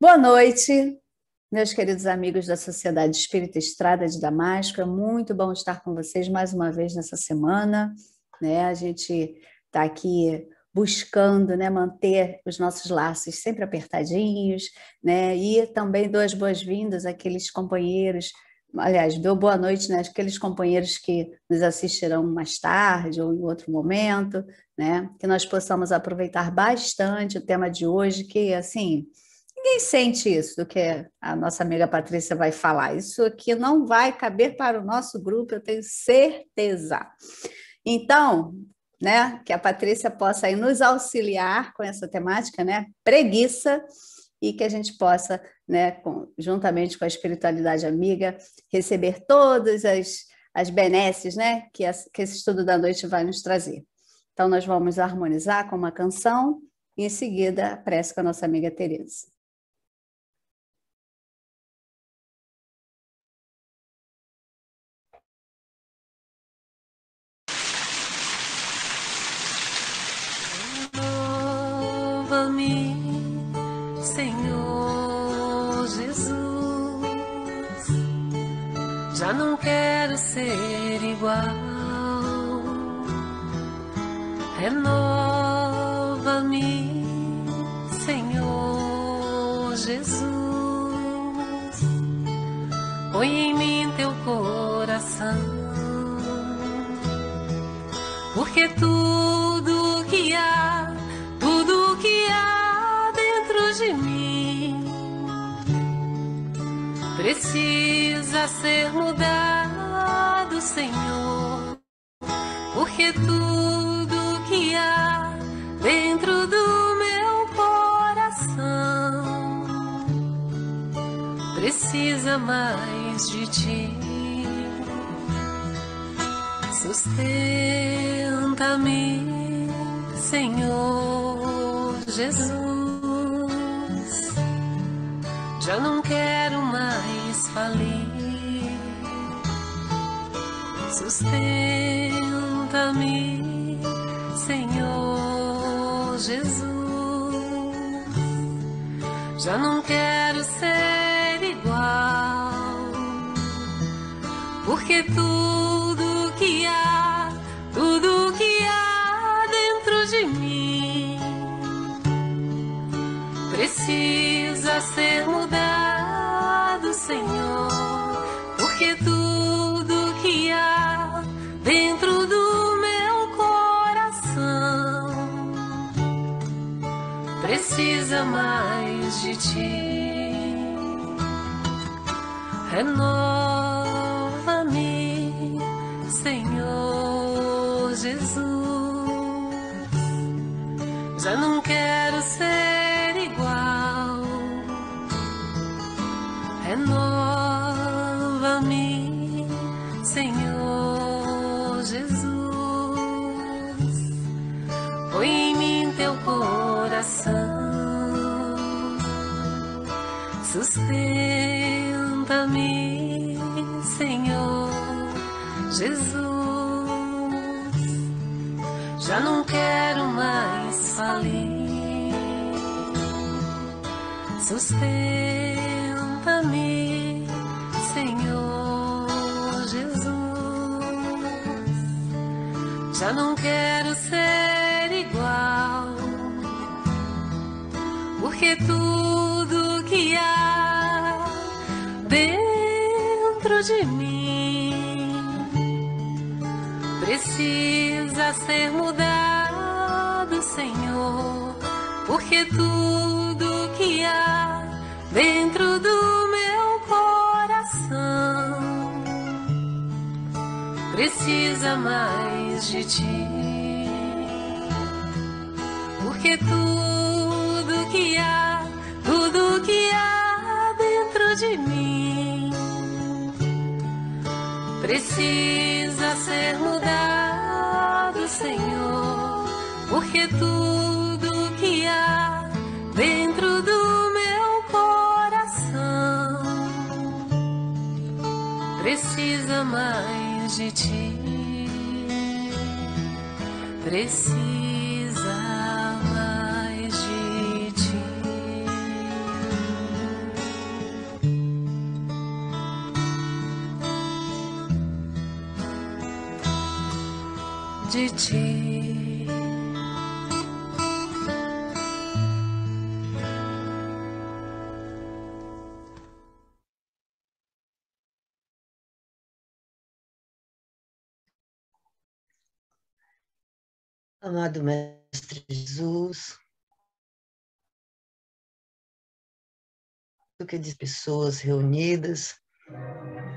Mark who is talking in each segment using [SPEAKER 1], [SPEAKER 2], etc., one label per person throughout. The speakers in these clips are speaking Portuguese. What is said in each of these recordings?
[SPEAKER 1] Boa noite, meus queridos amigos da Sociedade Espírita Estrada de Damasco. É muito bom estar com vocês mais uma vez nessa semana, né? A gente está aqui buscando, né, manter os nossos laços sempre apertadinhos, né? E também dou as boas-vindas àqueles companheiros, aliás, dou boa noite, né, àqueles companheiros que nos assistirão mais tarde ou em outro momento, né? Que nós possamos aproveitar bastante o tema de hoje, que, assim, ninguém sente isso do que a nossa amiga Patrícia vai falar. Isso aqui não vai caber para o nosso grupo, eu tenho certeza. Então, né, que a Patrícia possa aí nos auxiliar com essa temática, né, preguiça, e que a gente possa, né, juntamente com a espiritualidade amiga, receber todas as benesses, né, que esse estudo da noite vai nos trazer. Então, nós vamos harmonizar com uma canção e, em seguida, a prece com a nossa amiga Tereza.
[SPEAKER 2] Renova-me, Senhor Jesus. Já não quero ser igual. Renova-me, Senhor Jesus. Põe em mim teu coração, porque tudo que há dentro de mim precisa ser mudado, Senhor, porque tudo que há dentro do meu coração precisa mais de ti. Sustenta-me, Senhor Jesus. Já não quero mais falir. Sustenta-me, Senhor Jesus. Já não quero ser igual, porque tudo que há dentro de mim precisa ser mudado, Senhor, porque tudo que há dentro do meu coração precisa mais de ti. Renova-me, Senhor Jesus. Já não quero ser igual. Renova-me, Senhor Jesus. Põe em mim teu coração. Sustenta-me, Senhor Jesus. Já não quero mais falir. Sustenta-me, Senhor Jesus. Já não quero ser igual, porque tudo que há dentro de mim precisa ser mudado, Senhor, porque tudo que há dentro do meu coração precisa mais de ti, porque tudo que há dentro de mim precisa ser mudado, Senhor, porque tudo que há dentro do meu coração precisa mais de ti, precisa mais de ti. de ti.
[SPEAKER 3] Amado Mestre Jesus, tu que diz pessoas reunidas,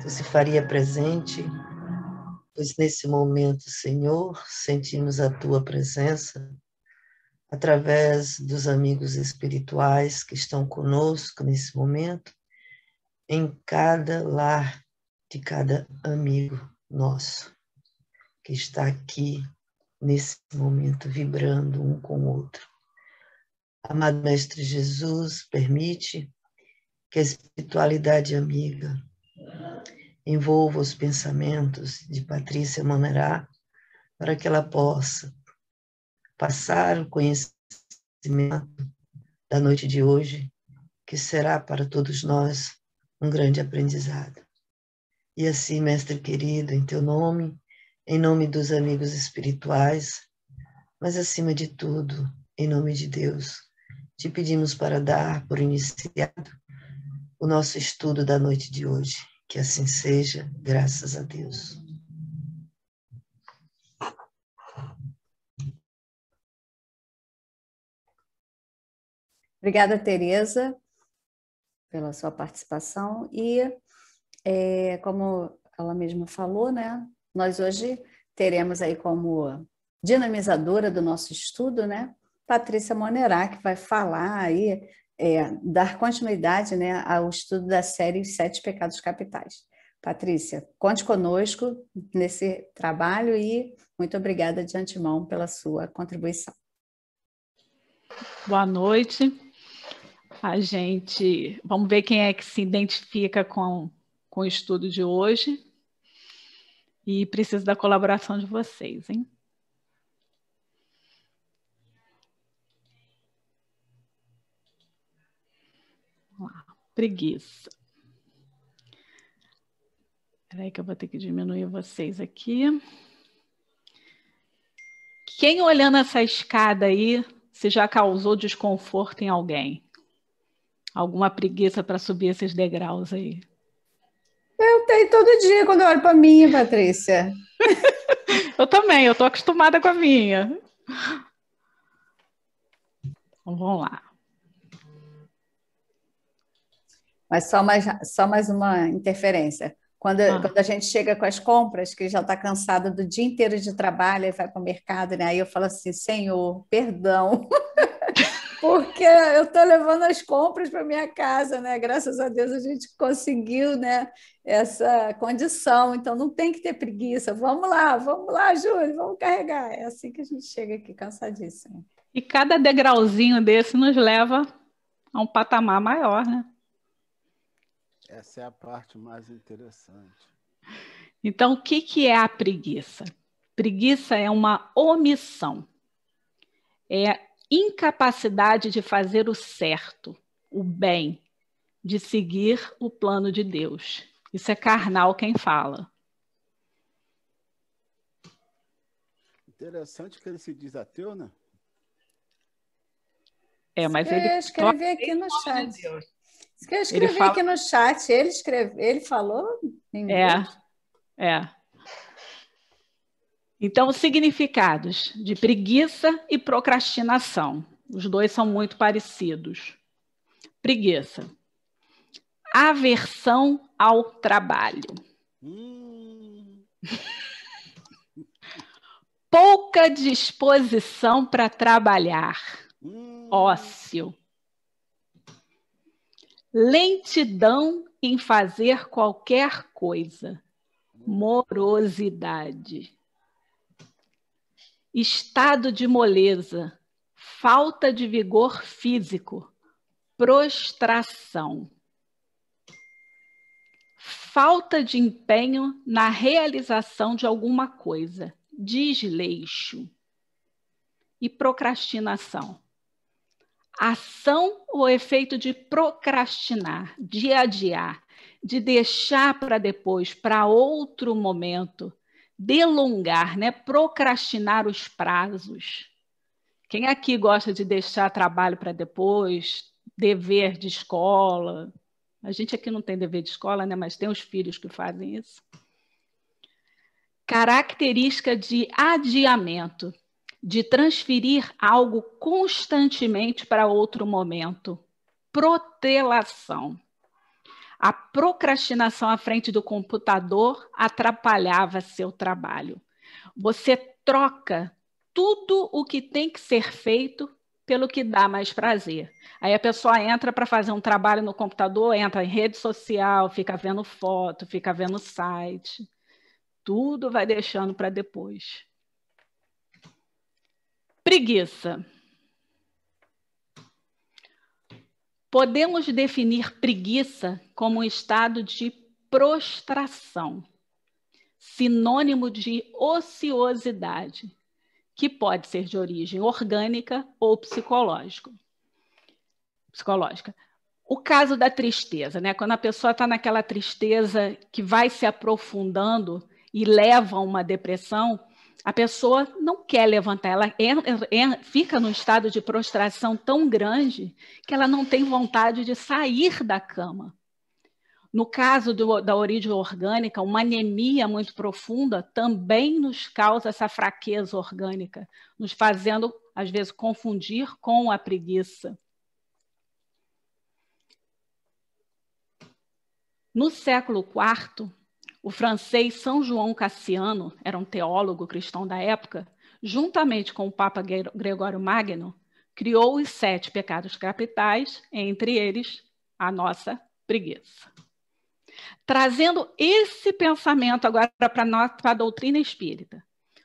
[SPEAKER 3] tu se faria presente, pois nesse momento, Senhor, sentimos a tua presença através dos amigos espirituais que estão conosco nesse momento, em cada lar de cada amigo nosso que está aqui nesse momento vibrando um com o outro. Amado Mestre Jesus, permite que a espiritualidade amiga envolva os pensamentos de Patrícia Monerá para que ela possa passar o conhecimento da noite de hoje, que será para todos nós um grande aprendizado. E assim, Mestre querido, em teu nome, em nome dos amigos espirituais, mas acima de tudo, em nome de Deus, te pedimos para dar por iniciado o nosso estudo da noite de hoje. Que assim seja, graças a Deus.
[SPEAKER 1] Obrigada, Tereza, pela sua participação. E, como ela mesma falou, né, nós hoje teremos aí como dinamizadora do nosso estudo, né, Patrícia Monerá, que vai falar aí, dar continuidade, né, ao estudo da série Os Sete Pecados Capitais. Patrícia, conte conosco nesse trabalho e muito obrigada de antemão pela sua contribuição.
[SPEAKER 4] Boa noite. Vamos ver quem é que se identifica com o estudo de hoje e preciso da colaboração de vocês, hein? Vamos lá. Preguiça. Espera aí que eu vou ter que diminuir vocês aqui. Quem olhando essa escada aí, se já causou desconforto em alguém? Alguma preguiça para subir esses degraus aí?
[SPEAKER 1] Eu tenho todo dia quando eu olho para mim, Patrícia.
[SPEAKER 4] Eu também, eu estou acostumada com a minha. Então, vamos lá.
[SPEAKER 1] Mas só mais uma interferência. Quando a gente chega com as compras, que já está cansada do dia inteiro de trabalho e vai para o mercado, né? Aí eu falo assim, Senhor, perdão, porque eu estou levando as compras para minha casa, né? Graças a Deus a gente conseguiu, né, essa condição, então não tem que ter preguiça. Vamos lá, Júlio, vamos carregar. É assim que a gente chega aqui, cansadíssimo.
[SPEAKER 4] E cada degrauzinho desse nos leva a um patamar maior, né?
[SPEAKER 5] Essa é a parte mais interessante.
[SPEAKER 4] Então, o que é a preguiça? Preguiça é uma omissão. É incapacidade de fazer o certo, o bem, de seguir o plano de Deus. Isso é Karnal quem fala.
[SPEAKER 5] Interessante que ele se diz ateu, né?
[SPEAKER 4] Mas ele
[SPEAKER 1] escrevi aqui no chat. Isso que eu escrevi aqui no chat. Ele falou em inglês?
[SPEAKER 4] Então, os significados de preguiça e procrastinação. Os dois são muito parecidos. Preguiça. Aversão ao trabalho. Pouca disposição para trabalhar. Ócio. Lentidão em fazer qualquer coisa. Morosidade. Estado de moleza. Falta de vigor físico. Prostração. Falta de empenho na realização de alguma coisa. Desleixo. E procrastinação. Ação ou efeito de procrastinar, de adiar, de deixar para depois, para outro momento, delongar, né? Procrastinar os prazos. Quem aqui gosta de deixar trabalho para depois, dever de escola? A gente aqui não tem dever de escola, né? Mas tem os filhos que fazem isso. Característica de adiamento, de transferir algo constantemente para outro momento. Protelação. A procrastinação à frente do computador atrapalhava seu trabalho. Você troca tudo o que tem que ser feito pelo que dá mais prazer. Aí a pessoa entra para fazer um trabalho no computador, entra em rede social, fica vendo foto, fica vendo site. Tudo vai deixando para depois. Preguiça. Podemos definir preguiça como um estado de prostração, sinônimo de ociosidade, que pode ser de origem orgânica ou psicológica. O caso da tristeza, né? Quando a pessoa está naquela tristeza que vai se aprofundando e leva a uma depressão, a pessoa não quer levantar, ela fica num estado de prostração tão grande que ela não tem vontade de sair da cama. No caso da origem orgânica, uma anemia muito profunda também nos causa essa fraqueza orgânica, nos fazendo, às vezes, confundir com a preguiça. No século IV, o francês São João Cassiano, era um teólogo cristão da época, juntamente com o Papa Gregório Magno, criou os 7 pecados capitais, entre eles a nossa preguiça. Trazendo esse pensamento agora para a doutrina espírita,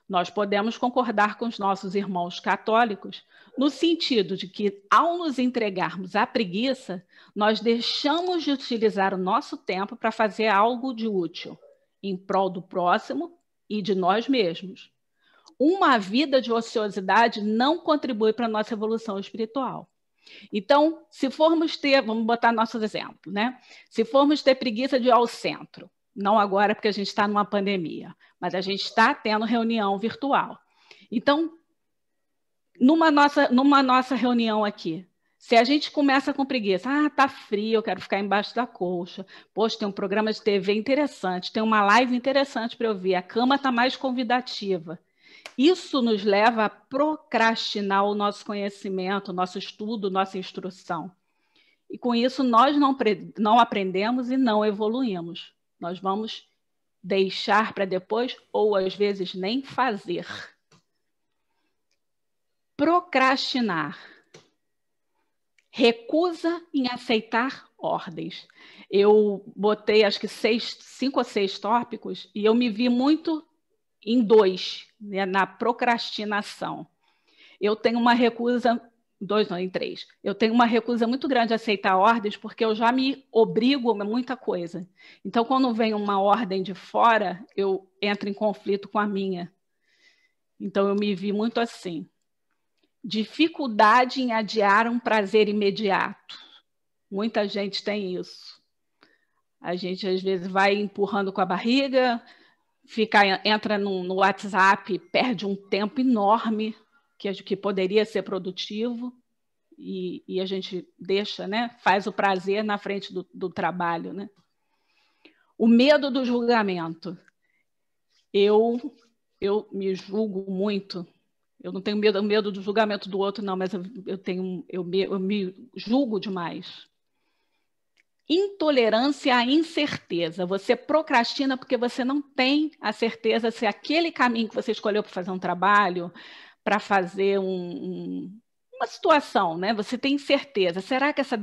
[SPEAKER 4] nós podemos concordar com os nossos irmãos católicos no sentido de que, ao nos entregarmos à preguiça, nós deixamos de utilizar o nosso tempo para fazer algo de útil, em prol do próximo e de nós mesmos. Uma vida de ociosidade não contribui para a nossa evolução espiritual. Então, se formos ter, vamos botar nossos exemplos, né? Se formos ter preguiça de ir ao centro, não agora porque a gente está numa pandemia, mas a gente está tendo reunião virtual. Então, numa nossa reunião aqui, se a gente começa com preguiça, tá frio, eu quero ficar embaixo da colcha, poxa, tem um programa de TV interessante, tem uma live interessante para eu ver, a cama está mais convidativa. Isso nos leva a procrastinar o nosso conhecimento, o nosso estudo, nossa instrução. E com isso nós não aprendemos e não evoluímos. Nós vamos deixar para depois ou às vezes nem fazer. Procrastinar. Recusa em aceitar ordens. Eu botei acho que 5 ou 6 tópicos e eu me vi muito em 2, né, na procrastinação. Eu tenho uma recusa, 2 não, em 3. Eu tenho uma recusa muito grande a aceitar ordens porque eu já me obrigo a muita coisa. Então, quando vem uma ordem de fora, eu entro em conflito com a minha. Então, eu me vi muito assim. Dificuldade em adiar um prazer imediato. Muita gente tem isso. A gente, às vezes, vai empurrando com a barriga, entra no WhatsApp, perde um tempo enorme que poderia ser produtivo e a gente deixa, né? Faz o prazer na frente do trabalho. Né? O medo do julgamento. Eu me julgo muito. Eu não tenho medo do julgamento do outro, não, mas eu me julgo demais. Intolerância à incerteza. Você procrastina porque você não tem a certeza se aquele caminho que você escolheu para fazer um trabalho, para fazer uma situação, né? Você tem certeza. Será que essa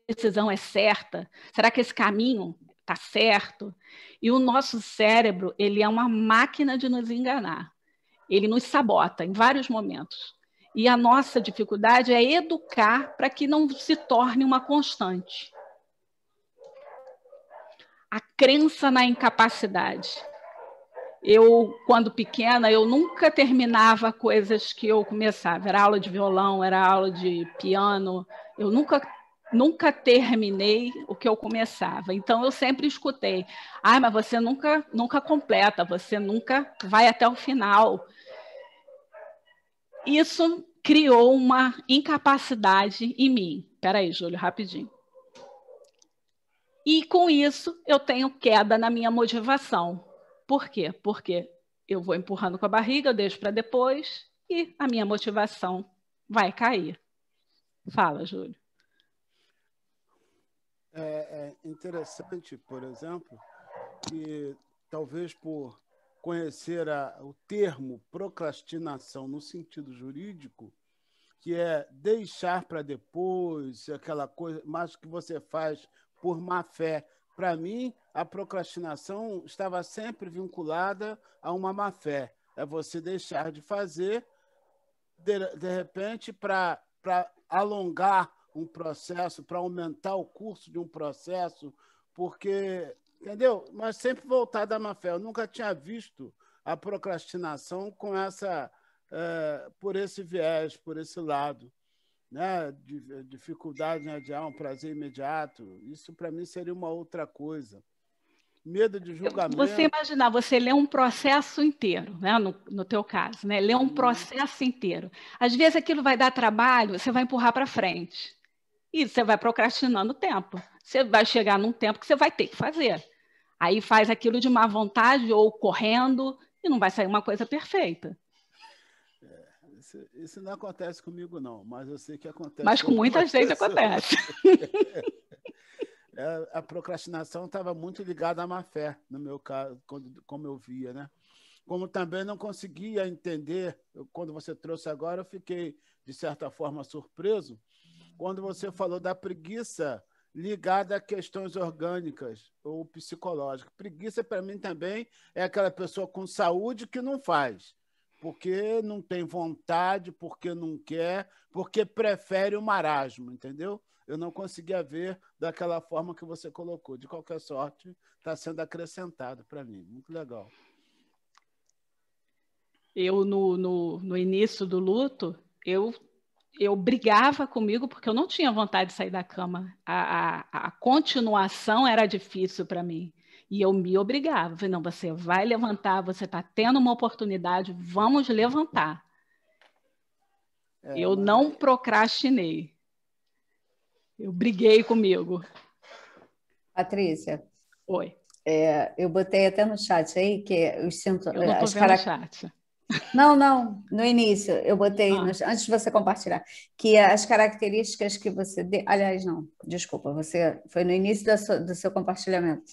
[SPEAKER 4] decisão é certa? Será que esse caminho está certo? E o nosso cérebro, ele é uma máquina de nos enganar. Ele nos sabota em vários momentos. E a nossa dificuldade é educar para que não se torne uma constante. A crença na incapacidade. Eu, quando pequena, eu nunca terminava coisas que eu começava. Era aula de violão, era aula de piano. Eu nunca nunca terminei o que eu começava. Então, eu sempre escutei, mas você nunca completa, você nunca vai até o final. Isso criou uma incapacidade em mim. Espera aí, Júlio, rapidinho. E, com isso, eu tenho queda na minha motivação. Por quê? Porque eu vou empurrando com a barriga, eu deixo para depois e a minha motivação vai cair. Fala, Júlio.
[SPEAKER 5] É interessante, por exemplo, que talvez por conhecer o termo procrastinação no sentido jurídico, que é deixar para depois, aquela coisa, mas que você faz por má fé. Para mim, a procrastinação estava sempre vinculada a uma má fé. É você deixar de fazer, de repente, para alongar um processo, para aumentar o curso de um processo, porque, entendeu? Mas sempre voltada à má fé. Eu nunca tinha visto a procrastinação com por esse viés, por esse lado, né? Dificuldade em adiar um prazer imediato. Isso, para mim, seria uma outra coisa. Medo de julgamento.
[SPEAKER 4] Você imaginar, você lê um processo inteiro, né? No teu caso, né? Lê um processo inteiro. Às vezes aquilo vai dar trabalho, você vai empurrar para frente. E você vai procrastinando o tempo. Você vai chegar num tempo que você vai ter que fazer. Aí faz aquilo de má vontade ou correndo e não vai sair uma coisa perfeita.
[SPEAKER 5] Isso não acontece comigo, não, mas eu sei que acontece.
[SPEAKER 4] Mas com muita gente acontece.
[SPEAKER 5] A procrastinação estava muito ligada à má fé, no meu caso, como eu via, né? Como também não conseguia entender, quando você trouxe agora, eu fiquei, de certa forma, surpreso, quando você falou da preguiça ligada a questões orgânicas ou psicológicas. Preguiça, para mim, também é aquela pessoa com saúde que não faz, porque não tem vontade, porque não quer, porque prefere o marasmo, entendeu? Eu não conseguia ver daquela forma que você colocou. De qualquer sorte, está sendo acrescentado para mim. Muito legal.
[SPEAKER 4] Eu, no início do luto, eu brigava comigo porque eu não tinha vontade de sair da cama. A continuação era difícil para mim. E eu me obrigava. Falei, não, você vai levantar, você está tendo uma oportunidade, vamos levantar. Eu não procrastinei. Eu briguei comigo.
[SPEAKER 1] Patrícia.
[SPEAKER 4] Oi.
[SPEAKER 1] Eu botei até no chat aí que os sintomas.
[SPEAKER 4] Eu não estou vendo o chat.
[SPEAKER 1] Não, no início, eu botei, antes de você compartilhar, que as características que você... Aliás, não, desculpa, você foi no início do seu compartilhamento,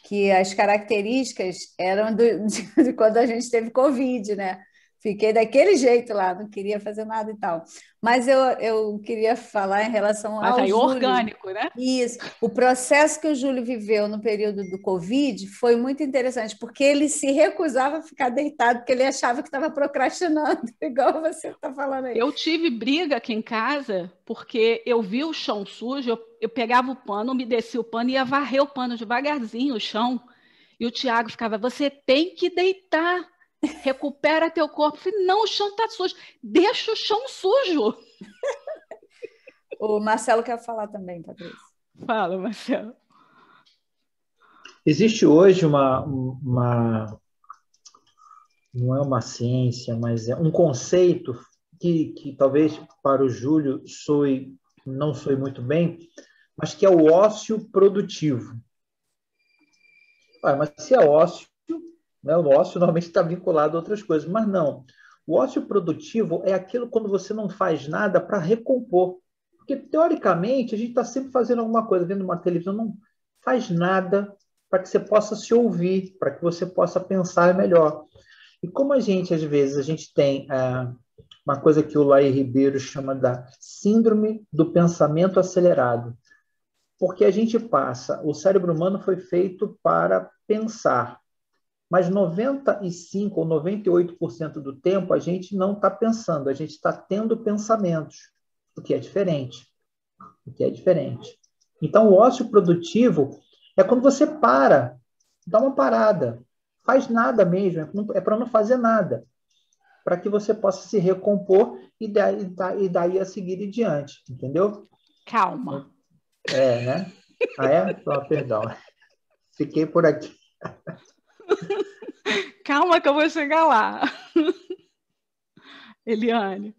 [SPEAKER 1] que as características eram de quando a gente teve Covid, né? Fiquei daquele jeito lá, não queria fazer nada e tal. Mas eu queria falar em relação ao
[SPEAKER 4] aí,
[SPEAKER 1] Júlio.
[SPEAKER 4] Orgânico, né?
[SPEAKER 1] Isso. O processo que o Júlio viveu no período do Covid foi muito interessante, porque ele se recusava a ficar deitado, porque ele achava que estava procrastinando, igual você está falando aí.
[SPEAKER 4] Eu tive briga aqui em casa, porque eu vi o chão sujo, eu pegava o pano, umedeci o pano e ia varrer o pano devagarzinho, o chão. E o Tiago ficava, você tem que deitar. Recupera teu corpo. Eu falei, não, o chão está sujo. Deixa o chão sujo.
[SPEAKER 1] O Marcelo quer falar também, Patrícia.
[SPEAKER 4] Fala, Marcelo.
[SPEAKER 6] Existe hoje não é uma ciência, mas é um conceito que talvez para o Júlio não soe muito bem, mas que é o ócio produtivo. Mas se é ócio, né? O ócio normalmente está vinculado a outras coisas, mas não. O ócio produtivo é aquilo quando você não faz nada para recompor. Porque, teoricamente, a gente está sempre fazendo alguma coisa, vendo uma televisão, não faz nada para que você possa se ouvir, para que você possa pensar melhor. E como às vezes, a gente tem uma coisa que o Laí Ribeiro chama da síndrome do pensamento acelerado. Porque a gente o cérebro humano foi feito para pensar. Mas 95% ou 98% do tempo a gente não está pensando, a gente está tendo pensamentos, o que é diferente. Então, o ócio produtivo é quando você dá uma parada, faz nada mesmo, é para não fazer nada, para que você possa se recompor e daí a seguir em diante, entendeu?
[SPEAKER 4] Calma.
[SPEAKER 6] Né? Ah, é? Oh, perdão. Fiquei por aqui.
[SPEAKER 4] Calma que eu vou chegar lá. Eliane.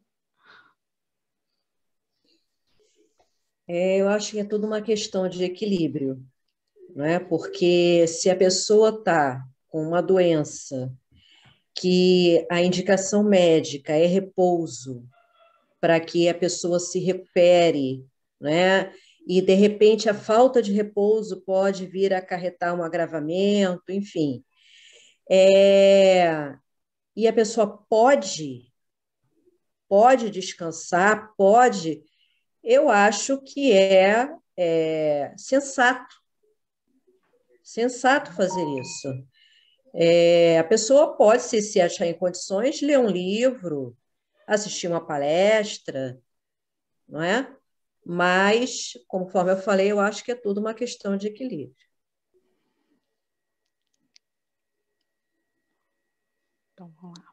[SPEAKER 7] Eu acho que é tudo uma questão de equilíbrio, né? Porque se a pessoa está com uma doença que a indicação médica é repouso para que a pessoa se recupere, né? E de repente a falta de repouso pode vir a acarretar um agravamento, enfim. E a pessoa pode descansar, pode. Eu acho que é sensato fazer isso. A pessoa pode, se achar em condições, ler um livro, assistir uma palestra, não é? Mas, conforme eu falei, eu acho que é tudo uma questão de equilíbrio.
[SPEAKER 4] Então, vamos lá.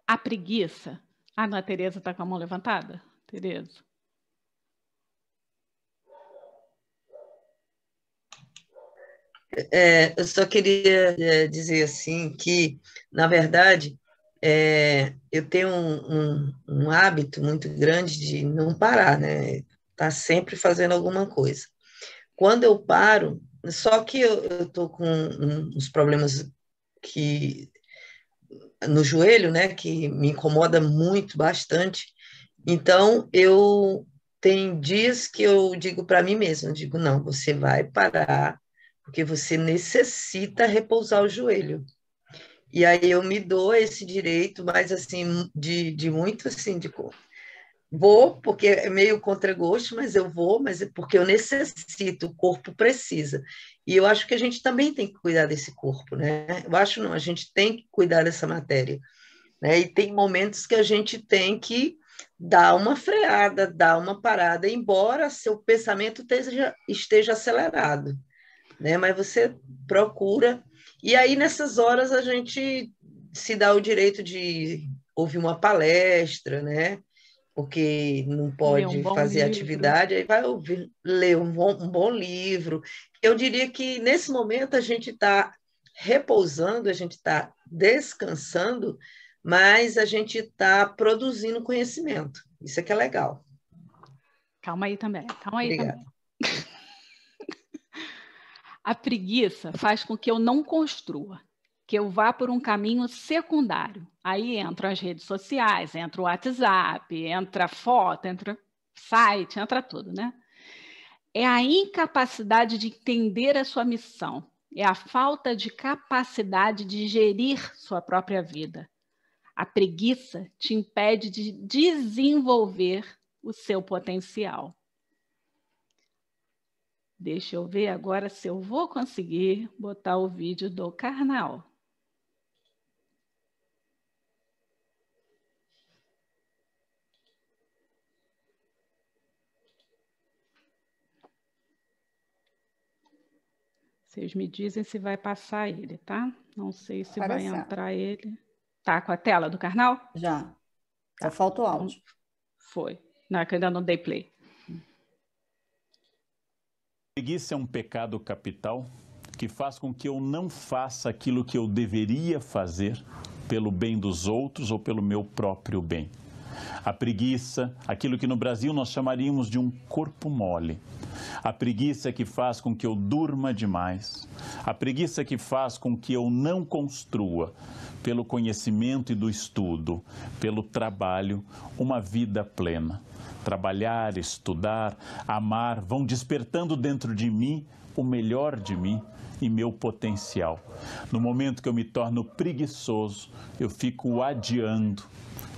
[SPEAKER 4] A preguiça. Ah, não, a Tereza está com a mão levantada? Tereza.
[SPEAKER 3] Eu só queria dizer assim que, na verdade, eu tenho um hábito muito grande de não parar, né? Tá sempre fazendo alguma coisa. Quando eu paro, só que eu estou com uns problemas no joelho, né? Que me incomoda muito, bastante. Então, tem dias que eu digo para mim mesma, eu digo, não, você vai parar, porque você necessita repousar o joelho. E aí eu me dou esse direito, mas assim, de muito assim, vou, porque é meio contragosto, mas eu vou, mas é porque eu necessito, o corpo precisa. E eu acho que a gente também tem que cuidar desse corpo, né? Eu acho não, a gente tem que cuidar dessa matéria, né? E tem momentos que a gente tem que dar uma freada, dar uma parada, embora seu pensamento esteja acelerado, né? Mas você procura. E aí, nessas horas, a gente se dá o direito de ouvir uma palestra, né? Porque não
[SPEAKER 4] Ler um
[SPEAKER 3] pode
[SPEAKER 4] bom
[SPEAKER 3] fazer
[SPEAKER 4] livro.
[SPEAKER 3] atividade, aí vai ler um bom livro. Eu diria que, nesse momento, a gente está repousando, a gente está descansando, mas a gente está produzindo conhecimento. Isso é que é legal.
[SPEAKER 4] Calma aí também. Calma aí
[SPEAKER 3] Obrigada.
[SPEAKER 4] também. A preguiça faz com que eu não construa, que eu vá por um caminho secundário. Aí entram as redes sociais, entra o WhatsApp, entra foto, entra site, entra tudo, né? É a incapacidade de entender a sua missão, é a falta de capacidade de gerir sua própria vida. A preguiça te impede de desenvolver o seu potencial. Deixa eu ver agora se eu vou conseguir botar o vídeo do Karnal. Vocês me dizem se vai passar ele, tá? Não sei se vai entrar ele. Tá com a tela do Karnal?
[SPEAKER 1] Já. Só falta o áudio.
[SPEAKER 4] Foi. Não, é que eu ainda não dei play.
[SPEAKER 8] Preguiça é um pecado capital que faz com que eu não faça aquilo que eu deveria fazer pelo bem dos outros ou pelo meu próprio bem. A preguiça, aquilo que no Brasil nós chamaríamos de um corpo mole. A preguiça que faz com que eu durma demais. A preguiça que faz com que eu não construa, pelo conhecimento e do estudo, pelo trabalho, uma vida plena. Trabalhar, estudar, amar, vão despertando dentro de mim o melhor de mim e meu potencial. No momento que eu me torno preguiçoso, eu fico adiando,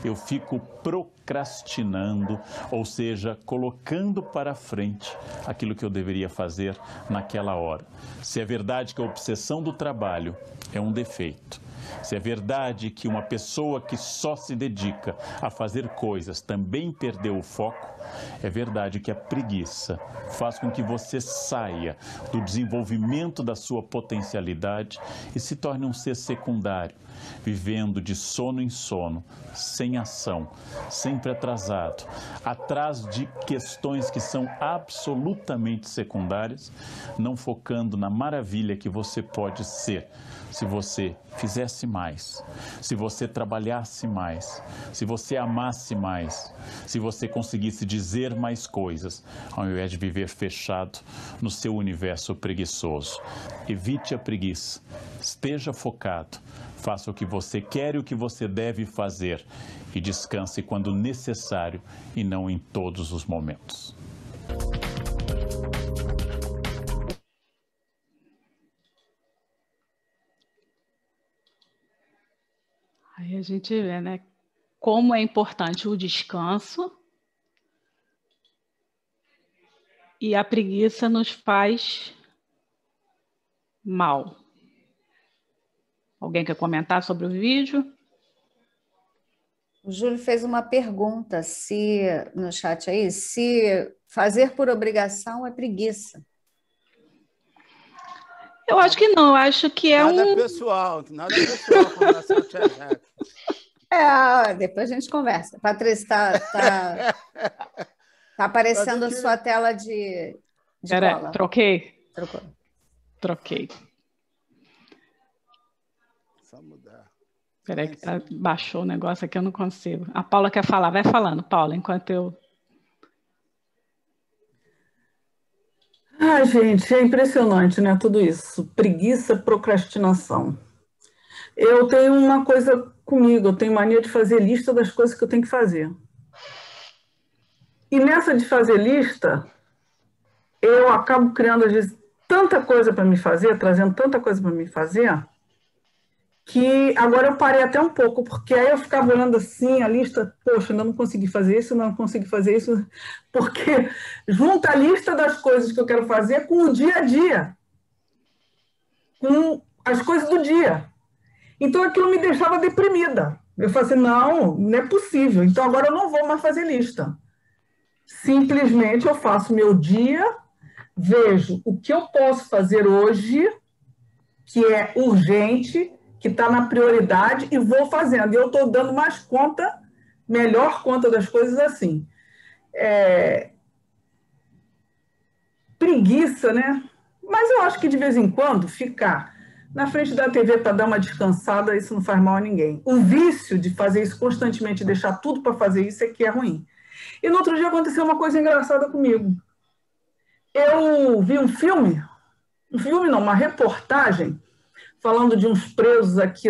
[SPEAKER 8] eu fico procrastinando, ou seja, colocando para frente aquilo que eu deveria fazer naquela hora. Se é verdade que a obsessão do trabalho é um defeito, Se é verdade que uma pessoa que só se dedica a fazer coisas também perdeu o foco, é verdade que a preguiça faz com que você saia do desenvolvimento da sua potencialidade e se torne um ser secundário, vivendo de sono em sono, sem ação, sempre atrasado, atrás de questões que são absolutamente secundárias, não focando na maravilha que você pode ser se você fizesse mais, se você trabalhasse mais, se você amasse mais, se você conseguisse dizer mais coisas, ao invés de viver fechado no seu universo preguiçoso. Evite a preguiça, esteja focado, faça o que você quer e o que você deve fazer e descanse quando necessário e não em todos os momentos.
[SPEAKER 4] Aí a gente vê, né, como é importante o descanso e a preguiça nos faz mal. Alguém quer comentar sobre o vídeo?
[SPEAKER 1] O Júlio fez uma pergunta no chat aí, se fazer por obrigação é preguiça.
[SPEAKER 4] Eu acho que não, eu acho que é
[SPEAKER 5] nada pessoal com relação ao chat.
[SPEAKER 1] Depois a gente conversa. Patrícia, tá aparecendo a sua tela de cola.
[SPEAKER 4] Troquei?
[SPEAKER 1] Trocou.
[SPEAKER 4] Troquei.
[SPEAKER 5] Só mudar.
[SPEAKER 4] Peraí que baixou o negócio aqui, eu não consigo. A Paula quer falar, vai falando, Paula, enquanto eu...
[SPEAKER 9] Gente, é impressionante, né, tudo isso. Preguiça, procrastinação. Eu tenho uma coisa comigo, eu tenho mania de fazer lista das coisas que eu tenho que fazer. E nessa de fazer lista, eu acabo criando, às vezes, tanta coisa para me fazer, trazendo tanta coisa para me fazer, que agora eu parei até um pouco, porque aí eu ficava olhando assim a lista, poxa, ainda não consegui fazer isso, não consegui fazer isso, porque junta a lista das coisas que eu quero fazer com o dia a dia, com as coisas do dia. Então aquilo me deixava deprimida. Eu falei assim, não é possível, então agora eu não vou mais fazer lista. Simplesmente eu faço meu dia, vejo o que eu posso fazer hoje, que é urgente, que está na prioridade, e vou fazendo. E eu estou dando mais conta, melhor conta das coisas assim. Preguiça, né? Mas eu acho que de vez em quando ficar na frente da TV para dar uma descansada, isso não faz mal a ninguém. O vício de fazer isso constantemente, deixar tudo para fazer isso, é que é ruim. E no outro dia aconteceu uma coisa engraçada comigo. Eu vi uma reportagem, falando de uns presos aqui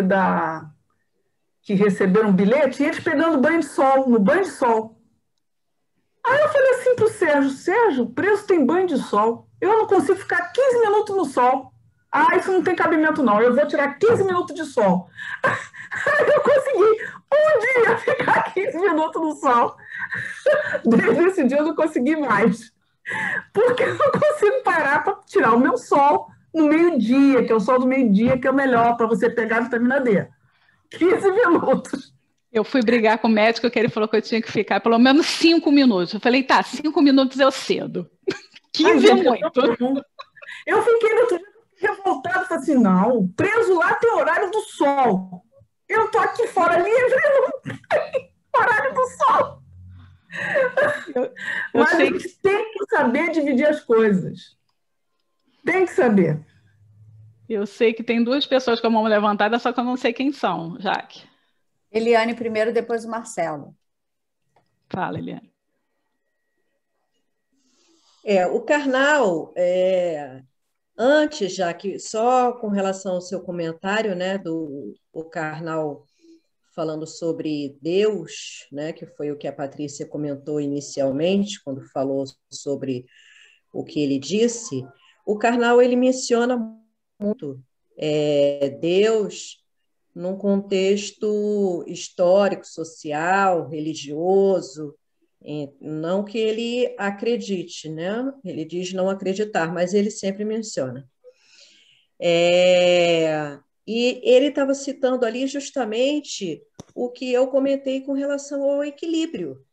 [SPEAKER 9] que receberam um bilhete, e eles pegando banho de sol, no banho de sol. Aí eu falei assim pro Sérgio, o preso tem banho de sol. Eu não consigo ficar 15 minutos no sol. Isso não tem cabimento não, eu vou tirar 15 minutos de sol. Aí eu consegui um dia ficar 15 minutos no sol. Desde esse dia eu não consegui mais. Porque eu não consigo parar para tirar o meu sol no meio-dia, que é o sol do meio-dia, que é o melhor para você pegar a vitamina D. 15 minutos.
[SPEAKER 4] Eu fui brigar com o médico, que ele falou que eu tinha que ficar pelo menos 5 minutos. Eu falei, 5 minutos eu cedo. 15 é muito.
[SPEAKER 9] Eu fiquei no outro dia revoltada, falei assim, não, preso lá tem horário do sol. Eu estou aqui fora livre, não tem horário do sol. Mas a gente tem que saber dividir as coisas. Tem que saber.
[SPEAKER 4] Eu sei que tem 2 pessoas com a mão levantada, só que eu não sei quem são, Jaque.
[SPEAKER 1] Eliane primeiro, depois o Marcelo.
[SPEAKER 4] Fala, Eliane.
[SPEAKER 7] O Karnal, antes, já que só com relação ao seu comentário, né, o Karnal falando sobre Deus, né, que foi o que a Patrícia comentou inicialmente, quando falou sobre o que ele disse, o Karnal, ele menciona muito Deus num contexto histórico, social, religioso, não que ele acredite, né? Ele diz não acreditar, mas ele sempre menciona. E ele estava citando ali justamente o que eu comentei com relação ao equilíbrio,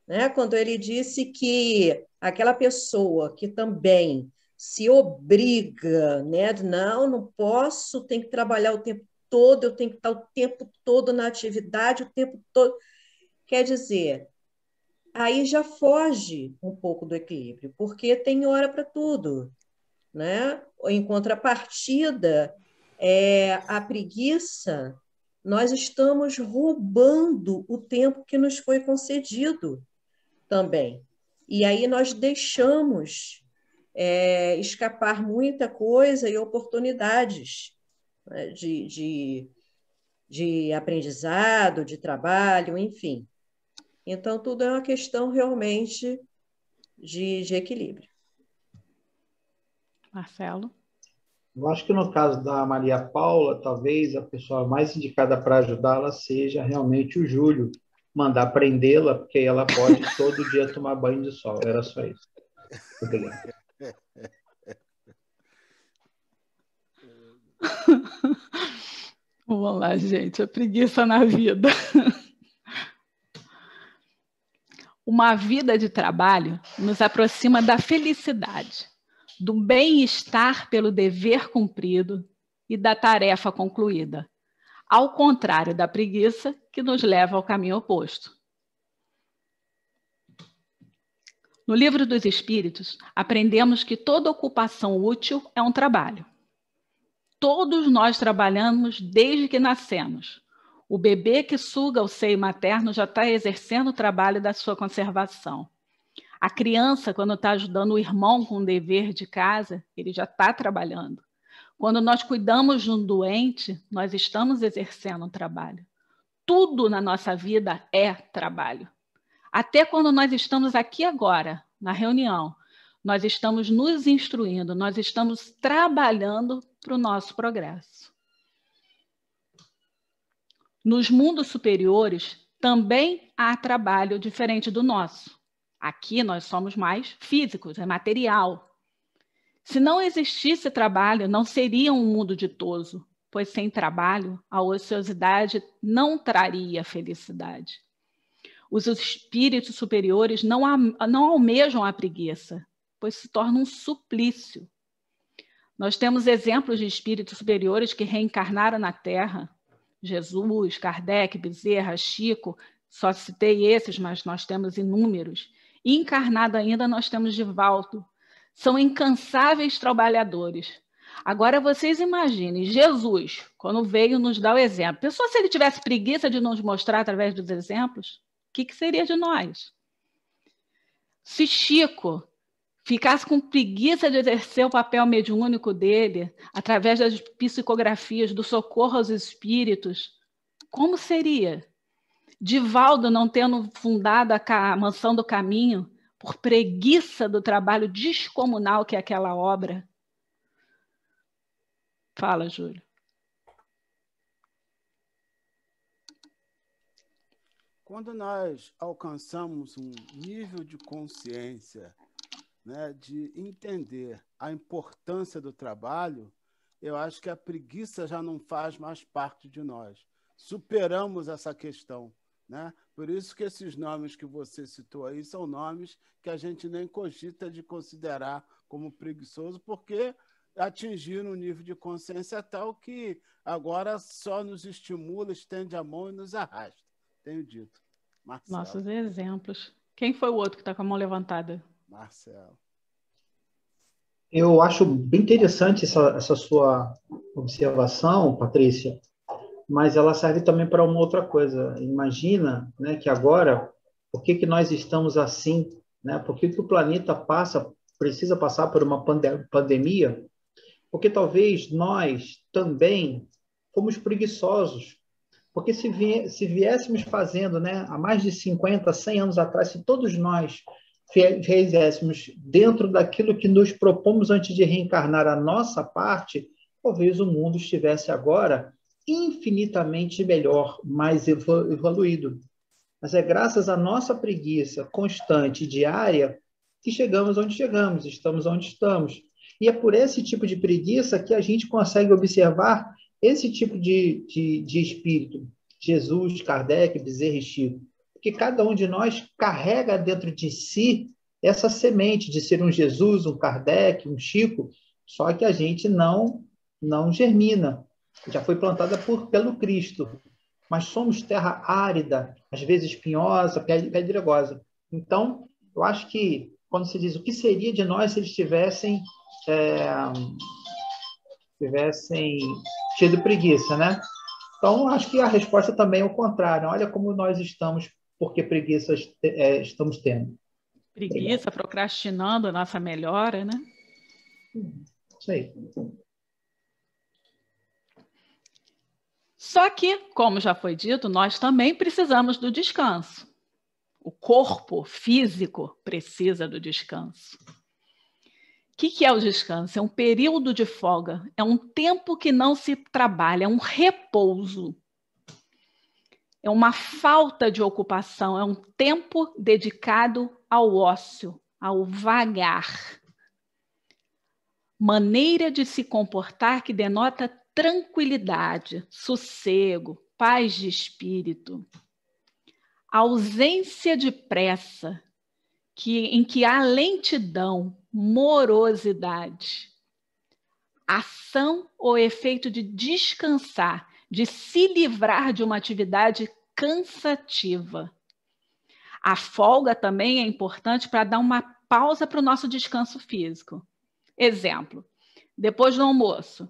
[SPEAKER 7] né? Quando ele disse que aquela pessoa que também se obriga, né? Não, não posso, tem que trabalhar o tempo todo, eu tenho que estar o tempo todo na atividade, o tempo todo. Quer dizer, aí já foge um pouco do equilíbrio, porque tem hora para tudo, né? Em contrapartida, a preguiça, nós estamos roubando o tempo que nos foi concedido também. E aí nós deixamos escapar muita coisa e oportunidades, né, de aprendizado, de trabalho, enfim. Então, tudo é uma questão realmente de equilíbrio.
[SPEAKER 4] Marcelo?
[SPEAKER 6] Eu acho que no caso da Maria Paula, talvez a pessoa mais indicada para ajudá-la seja realmente o Júlio. Mandar prendê-la, porque ela pode todo dia tomar banho de sol. Era só isso. Obrigado.
[SPEAKER 4] Vamos lá, gente. A preguiça na vida. Uma vida de trabalho nos aproxima da felicidade, do bem-estar pelo dever cumprido e da tarefa concluída, ao contrário da preguiça que nos leva ao caminho oposto. No Livro dos Espíritos, aprendemos que toda ocupação útil é um trabalho. Todos nós trabalhamos desde que nascemos. O bebê que suga o seio materno já está exercendo o trabalho da sua conservação. A criança, quando está ajudando o irmão com o dever de casa, ele já está trabalhando. Quando nós cuidamos de um doente, nós estamos exercendo um trabalho. Tudo na nossa vida é trabalho. Até quando nós estamos aqui agora, na reunião, nós estamos nos instruindo, nós estamos trabalhando para o nosso progresso. Nos mundos superiores, também há trabalho diferente do nosso. Aqui nós somos mais físicos, é material. Se não existisse trabalho, não seria um mundo ditoso, pois sem trabalho, a ociosidade não traria felicidade. Os espíritos superiores não almejam a preguiça, pois se torna um suplício. Nós temos exemplos de espíritos superiores que reencarnaram na Terra. Jesus, Kardec, Bezerra, Chico, só citei esses, mas nós temos inúmeros. E encarnado ainda nós temos Divaldo. São incansáveis trabalhadores. Agora vocês imaginem, Jesus, quando veio nos dar o exemplo. Pensou se ele tivesse preguiça de nos mostrar através dos exemplos? O que seria de nós? Se Chico ficasse com preguiça de exercer o papel mediúnico dele, através das psicografias, do socorro aos espíritos, como seria? Divaldo não tendo fundado a Mansão do Caminho, por preguiça do trabalho descomunal que é aquela obra. Fala, Júlio.
[SPEAKER 5] Quando nós alcançamos um nível de consciência, né, de entender a importância do trabalho, eu acho que a preguiça já não faz mais parte de nós. Superamos essa questão, né? Por isso que esses nomes que você citou aí são nomes que a gente nem cogita de considerar como preguiçoso, porque atingiram um nível de consciência tal que agora só nos estimula, estende a mão e nos arrasta. Tenho dito. Marcelo.
[SPEAKER 4] Nossos exemplos. Quem foi o outro que está com a mão levantada?
[SPEAKER 5] Marcelo.
[SPEAKER 6] Eu acho bem interessante essa sua observação, Patrícia, mas ela serve também para uma outra coisa. Imagina, né, que agora, por que nós estamos assim? Né? Por que o planeta precisa passar por uma pandemia? Porque talvez nós também fomos preguiçosos. Porque se viéssemos fazendo, né, há mais de 50, 100 anos atrás, se todos nós fizéssemos dentro daquilo que nos propomos antes de reencarnar a nossa parte, talvez o mundo estivesse agora infinitamente melhor, mais evoluído. Mas é graças à nossa preguiça constante, diária, que chegamos onde chegamos, estamos onde estamos. E é por esse tipo de preguiça que a gente consegue observar esse tipo de espírito, Jesus, Kardec, Bezerra e Chico, porque cada um de nós carrega dentro de si essa semente de ser um Jesus, um Kardec, um Chico, só que a gente não germina. Já foi plantada pelo Cristo. Mas somos terra árida, às vezes espinhosa, pedregosa. Então, eu acho que, quando se diz o que seria de nós se eles tivessem tido preguiça, né? Então, acho que a resposta também é o contrário. Olha como nós estamos, porque preguiça estamos tendo.
[SPEAKER 4] Preguiça, procrastinando a nossa melhora, né?
[SPEAKER 6] Isso aí.
[SPEAKER 4] Só que, como já foi dito, nós também precisamos do descanso. O corpo físico precisa do descanso. O que é o descanso? É um período de folga, é um tempo que não se trabalha, é um repouso. É uma falta de ocupação, é um tempo dedicado ao ócio, ao vagar. Maneira de se comportar que denota tranquilidade, sossego, paz de espírito. Ausência de pressa, em que há lentidão, morosidade. Ação ou efeito de descansar, de se livrar de uma atividade cansativa. A folga também é importante para dar uma pausa para o nosso descanso físico. Exemplo, depois do almoço,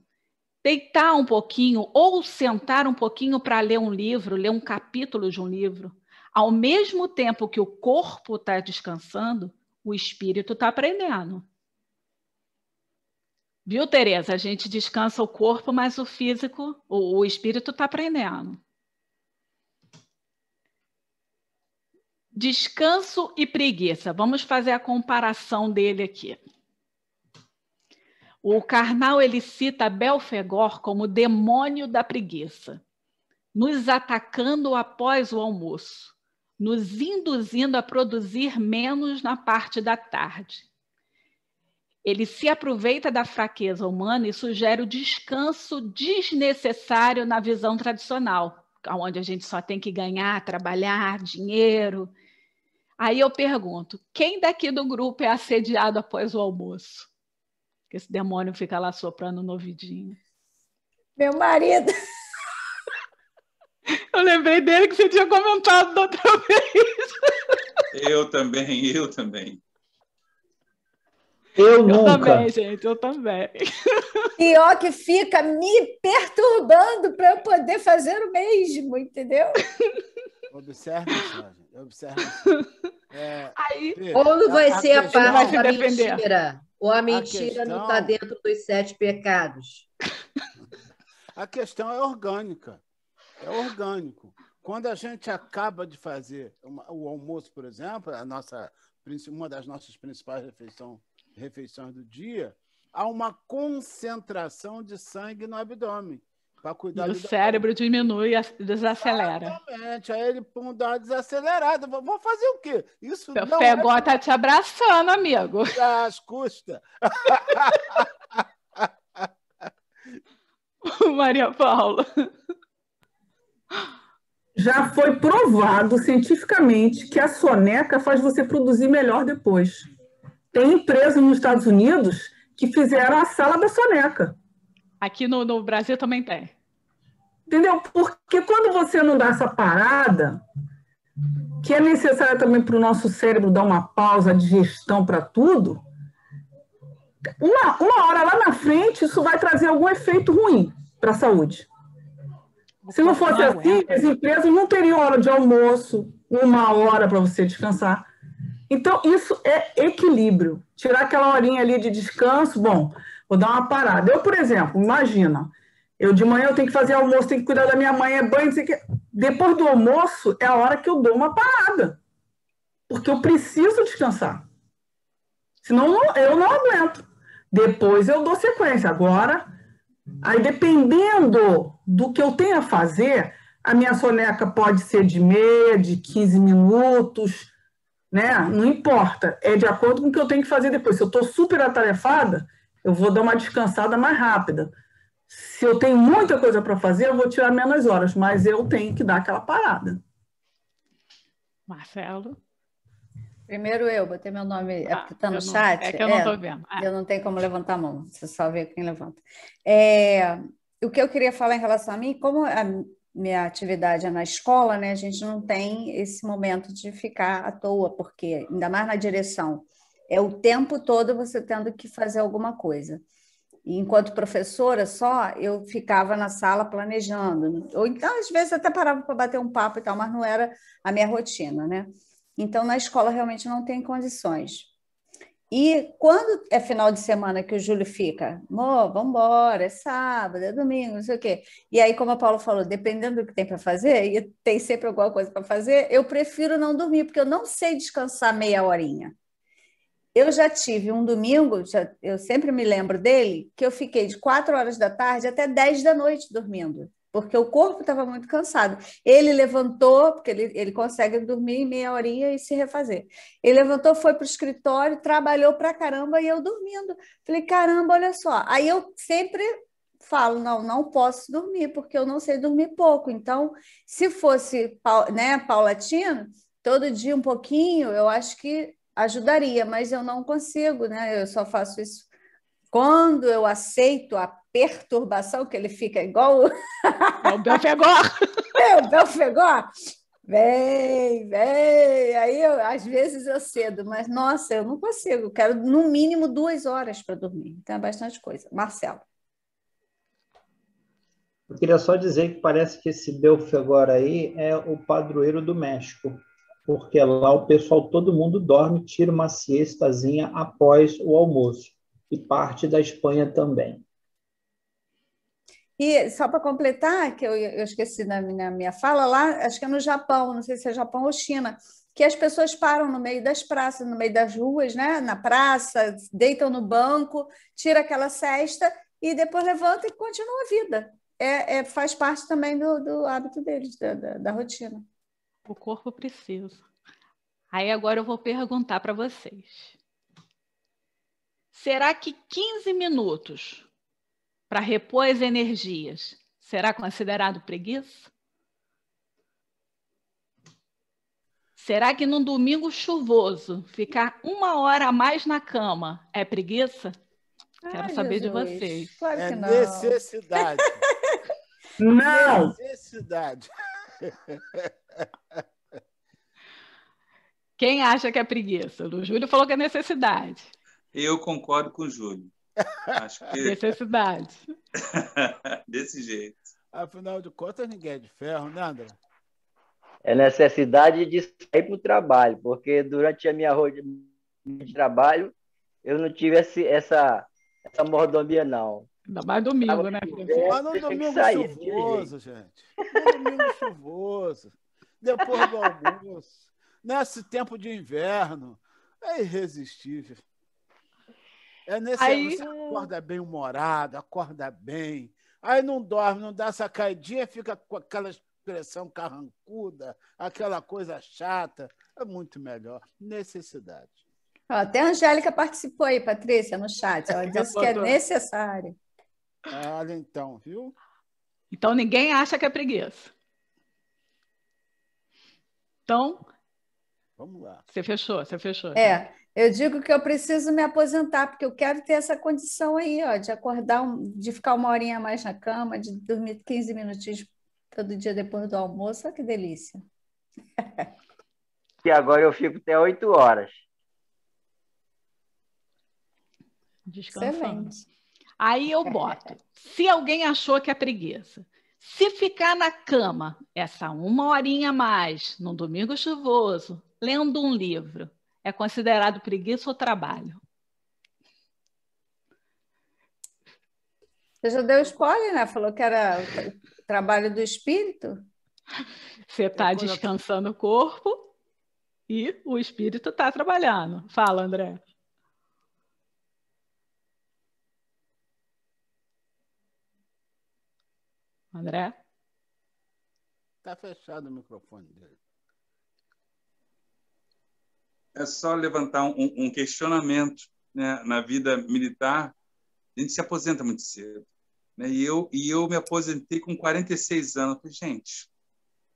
[SPEAKER 4] deitar um pouquinho ou sentar um pouquinho para ler um livro, ler um capítulo de um livro. Ao mesmo tempo que o corpo está descansando, o espírito está aprendendo. Viu, Tereza? A gente descansa o corpo, mas o físico, o espírito está aprendendo. Descanso e preguiça. Vamos fazer a comparação dele aqui. O Karnal, ele cita Belfegor como demônio da preguiça, nos atacando após o almoço, nos induzindo a produzir menos na parte da tarde. Ele se aproveita da fraqueza humana e sugere o descanso desnecessário na visão tradicional, onde a gente só tem que ganhar, trabalhar, dinheiro. Aí eu pergunto, quem daqui do grupo é assediado após o almoço? Que esse demônio fica lá soprando no ouvidinho.
[SPEAKER 1] Meu marido.
[SPEAKER 4] Eu lembrei dele que você tinha comentado da outra vez.
[SPEAKER 10] Eu também.
[SPEAKER 6] Eu nunca.
[SPEAKER 4] Também, gente, eu também.
[SPEAKER 1] Pior que fica me perturbando para eu poder fazer o mesmo, entendeu?
[SPEAKER 5] Observe, Sérgio. Observe.
[SPEAKER 7] Aí, ou vai ser a parte da
[SPEAKER 4] defender.
[SPEAKER 7] mentira, ou a mentira não está dentro dos 7 pecados.
[SPEAKER 5] A questão é orgânica. É orgânico. Quando a gente acaba de fazer o almoço, por exemplo, uma das nossas principais refeições do dia, há uma concentração de sangue no abdômen. Para cuidar
[SPEAKER 4] do cérebro diminui e desacelera.
[SPEAKER 5] Exatamente. Aí ele dá uma desacelerada. Vou fazer o quê? Isso
[SPEAKER 4] não Pegou, tá te abraçando, amigo.
[SPEAKER 5] Às custas.
[SPEAKER 4] Maria Paula.
[SPEAKER 9] Já foi provado cientificamente que a soneca faz você produzir melhor depois. Tem empresas nos Estados Unidos que fizeram a sala da soneca.
[SPEAKER 4] Aqui no Brasil também tem.
[SPEAKER 9] Entendeu? Porque quando você não dá essa parada, que é necessária também para o nosso cérebro dar uma pausa, digestão para tudo, uma hora lá na frente isso vai trazer algum efeito ruim para a saúde. Se não fosse assim, as empresas não teriam hora de almoço, 1 hora para você descansar. Então, isso é equilíbrio. Tirar aquela horinha ali de descanso, bom, vou dar uma parada. Eu, por exemplo, imagina, de manhã eu tenho que fazer almoço, tenho que cuidar da minha mãe, banho, não sei o quê. Depois do almoço é a hora que eu dou uma parada. Porque eu preciso descansar. Senão eu não aguento. Depois eu dou sequência. Agora, aí dependendo do que eu tenho a fazer, a minha soneca pode ser de meia, de 15 minutos, né? Não importa. É de acordo com o que eu tenho que fazer depois. Se eu estou super atarefada, eu vou dar uma descansada mais rápida. Se eu tenho muita coisa para fazer, eu vou tirar menos horas, mas eu tenho que dar aquela parada.
[SPEAKER 4] Marcelo?
[SPEAKER 1] Primeiro eu, botei meu nome, é porque está no chat?
[SPEAKER 4] É que eu não estou vendo.
[SPEAKER 1] Eu não tenho como levantar a mão, você só vê quem levanta. O que eu queria falar em relação a mim, como a minha atividade é na escola, né, a gente não tem esse momento de ficar à toa, porque ainda mais na direção, é o tempo todo você tendo que fazer alguma coisa. E enquanto professora só, eu ficava na sala planejando. Ou então, às vezes, até parava para bater um papo e tal, mas não era a minha rotina, né? Então, na escola, realmente não tem condições. E quando é final de semana que o Júlio fica, vamos embora, é sábado, é domingo, não sei o quê. E aí, como a Paula falou, dependendo do que tem para fazer, e tem sempre alguma coisa para fazer, eu prefiro não dormir, porque eu não sei descansar meia horinha. Eu já tive um domingo, eu sempre me lembro dele, que eu fiquei de 4 horas da tarde até 10 da noite dormindo, porque o corpo estava muito cansado. Ele levantou, porque ele consegue dormir em meia horinha e se refazer. Ele levantou, foi para o escritório, trabalhou para caramba e eu dormindo. Falei, caramba, olha só. Aí eu sempre falo, não posso dormir, porque eu não sei dormir pouco. Então, se fosse, né, paulatino, todo dia um pouquinho, eu acho que ajudaria, mas eu não consigo, né? Eu só faço isso quando eu aceito a perturbação, que ele fica igual
[SPEAKER 4] É o Belfegor.
[SPEAKER 1] O Belfegor. Vem. Aí, às vezes, eu cedo, mas, nossa, eu não consigo. Eu quero, no mínimo, 2 horas para dormir. Então, é bastante coisa. Marcelo.
[SPEAKER 6] Eu queria só dizer que parece que esse Belfegor aí é o padroeiro do México, porque lá o pessoal, todo mundo dorme, tira uma siestazinha após o almoço, e parte da Espanha também.
[SPEAKER 1] E só para completar, que eu esqueci na minha fala, lá, acho que é no Japão, não sei se é Japão ou China, que as pessoas param no meio das praças, no meio das ruas, né? Na praça, deitam no banco, tira aquela cesta e depois levanta e continua a vida. Faz parte também do hábito deles, da rotina.
[SPEAKER 4] O corpo precisa. Aí agora eu vou perguntar para vocês. Será que 15 minutos para repor as energias será considerado preguiça? Será que num domingo chuvoso ficar 1 hora a mais na cama é preguiça? Quero saber de vocês.
[SPEAKER 1] Claro que não.
[SPEAKER 5] Necessidade.
[SPEAKER 9] Não!
[SPEAKER 5] Necessidade.
[SPEAKER 4] Quem acha que é preguiça? O Júlio falou que é necessidade.
[SPEAKER 10] Eu concordo com o Júlio. Acho que...
[SPEAKER 4] Necessidade.
[SPEAKER 10] Desse jeito.
[SPEAKER 5] Afinal de contas, ninguém é de ferro, né, André?
[SPEAKER 11] É necessidade de sair para o trabalho, porque durante a minha rotina de trabalho, eu não tive essa mordomia, não.
[SPEAKER 4] Ainda mais domingo, né?
[SPEAKER 5] Mas no domingo chuvoso, gente. No domingo chuvoso. Depois do almoço. Nesse tempo de inverno. É irresistível. Você acorda bem humorado, acorda bem. Aí não dorme, não dá essa caidinha, fica com aquela expressão carrancuda, aquela coisa chata. É muito melhor. Necessidade.
[SPEAKER 1] Até a Angélica participou aí, Patrícia, no chat. Ela disse que é necessário.
[SPEAKER 5] Olha, então, viu?
[SPEAKER 4] Então, ninguém acha que é preguiça. Então,
[SPEAKER 5] vamos lá.
[SPEAKER 4] Você fechou.
[SPEAKER 1] Eu digo que eu preciso me aposentar, porque eu quero ter essa condição aí, ó, de acordar, de ficar 1 horinha a mais na cama, de dormir 15 minutinhos todo dia depois do almoço. Olha que delícia.
[SPEAKER 11] E agora eu fico até 8 horas.
[SPEAKER 4] Descansando. Aí eu boto. Se alguém achou que é preguiça, se ficar na cama essa 1 horinha a mais, num domingo chuvoso, lendo um livro, é considerado preguiça ou trabalho?
[SPEAKER 1] Você já deu spoiler, né? Falou que era o trabalho do espírito.
[SPEAKER 4] Você está descansando o corpo e o espírito está trabalhando. Fala, André. André?
[SPEAKER 5] Está fechado o microfone dele.
[SPEAKER 10] É só levantar um questionamento, né? Na vida militar, a gente se aposenta muito cedo. né? E eu me aposentei com 46 anos. Eu falei, gente,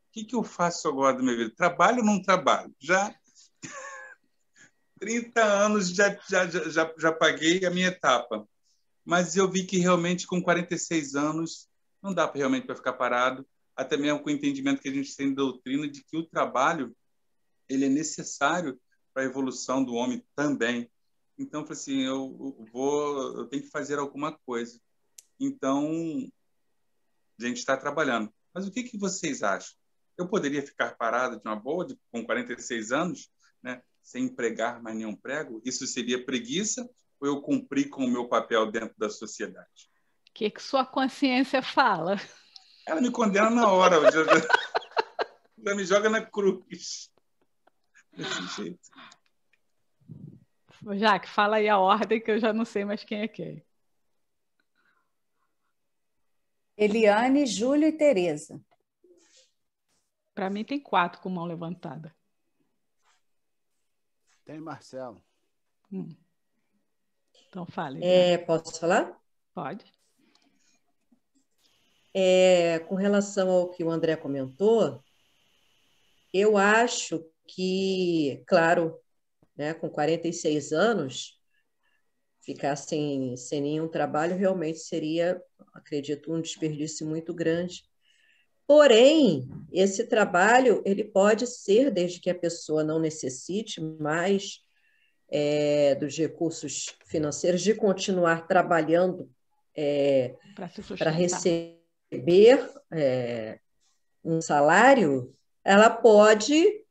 [SPEAKER 10] o que eu faço agora da minha vida? Trabalho ou não trabalho? Já 30 anos já paguei a minha etapa. Mas eu vi que realmente com 46 anos não dá realmente para ficar parado, até mesmo com o entendimento que a gente tem da doutrina de que o trabalho ele é necessário para a evolução do homem também. Então, eu falei assim, eu tenho que fazer alguma coisa. Então, a gente está trabalhando. Mas o que vocês acham? Eu poderia ficar parado de uma boa, com 46 anos, né, sem empregar mais nenhum prego? Isso seria preguiça ou eu cumprir com o meu papel dentro da sociedade?
[SPEAKER 4] O que sua consciência fala?
[SPEAKER 10] Ela me condena na hora, já me joga na cruz. Desse jeito.
[SPEAKER 4] Jaque, fala aí a ordem que eu já não sei mais quem é quem.
[SPEAKER 1] Eliane, Júlio e Tereza.
[SPEAKER 4] Para mim tem 4 com mão levantada.
[SPEAKER 5] Tem Marcelo.
[SPEAKER 4] Então fale.
[SPEAKER 7] Posso falar?
[SPEAKER 4] Pode.
[SPEAKER 7] Com relação ao que o André comentou, eu acho que, claro, né, com 46 anos, ficar sem nenhum trabalho realmente seria, acredito, um desperdício muito grande. Porém, esse trabalho ele pode ser, desde que a pessoa não necessite mais dos recursos financeiros, de continuar trabalhando para receber um salário, ela pode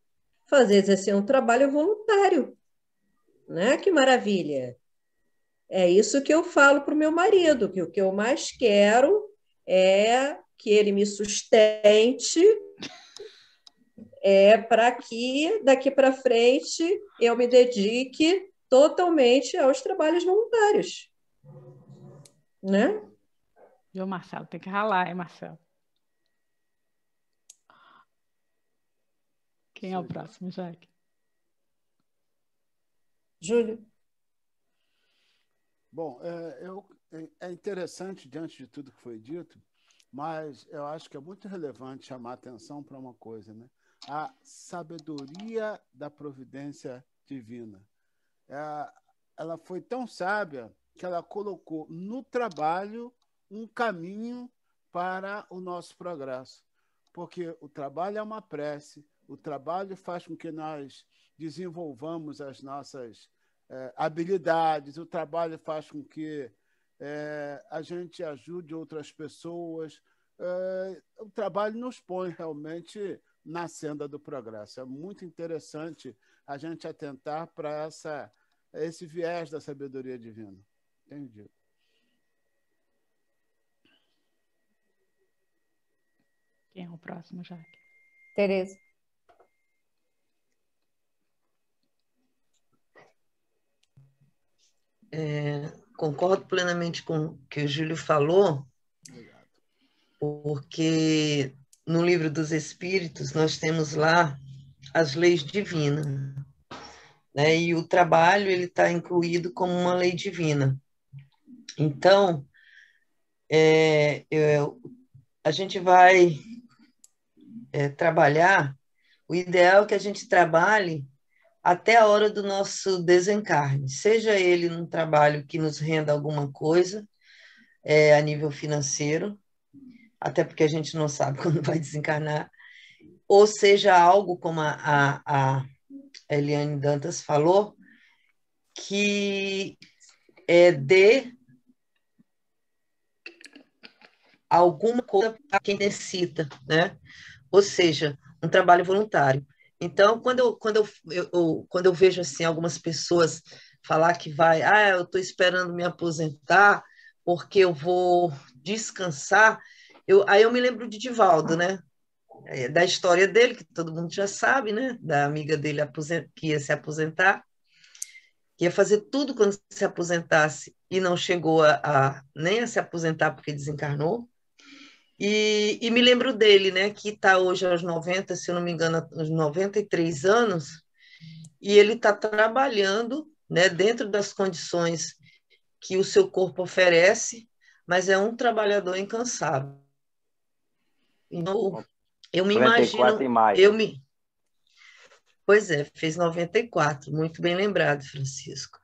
[SPEAKER 7] exercer um trabalho voluntário. Né? Que maravilha! É isso que eu falo para o meu marido, que o que eu mais quero é que ele me sustente, para que daqui para frente eu me dedique totalmente aos trabalhos voluntários. Né?
[SPEAKER 4] Viu, Marcelo? Tem que ralar, hein, Marcelo? Quem é o próximo, Jaque?
[SPEAKER 1] Júlio.
[SPEAKER 5] Bom, é interessante diante de tudo que foi dito, mas eu acho que é muito relevante chamar atenção para uma coisa, né? A sabedoria da providência divina. Ela foi tão sábia que ela colocou no trabalho um caminho para o nosso progresso. Porque o trabalho é uma prece, o trabalho faz com que nós desenvolvamos as nossas habilidades, o trabalho faz com que a gente ajude outras pessoas. O trabalho nos põe realmente na senda do progresso. É muito interessante a gente atentar para esse viés da sabedoria divina. Entendi.
[SPEAKER 4] Quem é o próximo, Jaque?
[SPEAKER 1] Tereza.
[SPEAKER 3] Concordo plenamente com o que o Júlio falou, porque no Livro dos Espíritos nós temos lá as leis divinas, né? E o trabalho ele está incluído como uma lei divina. Então, a gente vai trabalhar, o ideal é que a gente trabalhe até a hora do nosso desencarne, seja ele num trabalho que nos renda alguma coisa a nível financeiro, até porque a gente não sabe quando vai desencarnar, ou seja algo como a Eliane Dantas falou, que dê alguma coisa para quem necessita, né? Ou seja, um trabalho voluntário. Então, quando eu vejo assim, algumas pessoas falar que eu estou esperando me aposentar porque eu vou descansar, aí eu me lembro de Divaldo, né? Da história dele, que todo mundo já sabe, né? Da amiga dele que ia se aposentar, que ia fazer tudo quando se aposentasse e não chegou nem a se aposentar porque desencarnou. E me lembro dele, né, que está hoje aos 90, se eu não me engano, aos 93 anos, e ele está trabalhando, né, dentro das condições que o seu corpo oferece, mas é um trabalhador incansável. Então, eu me
[SPEAKER 11] 94 em
[SPEAKER 3] imagino,
[SPEAKER 11] maio.
[SPEAKER 3] Pois é, fez 94, muito bem lembrado, Francisco.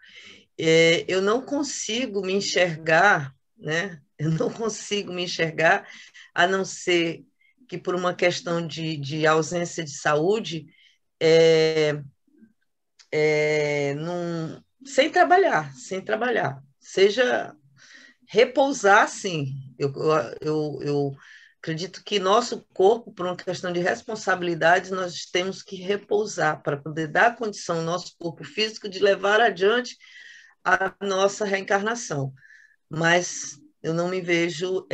[SPEAKER 3] Eu não consigo me enxergar, né? Eu não consigo me enxergar, a não ser que por uma questão de ausência de saúde, sem trabalhar. Seja repousar, sim. Eu acredito que nosso corpo, por uma questão de responsabilidade, nós temos que repousar para poder dar condição ao nosso corpo físico de levar adiante a nossa reencarnação. Mas eu não me vejo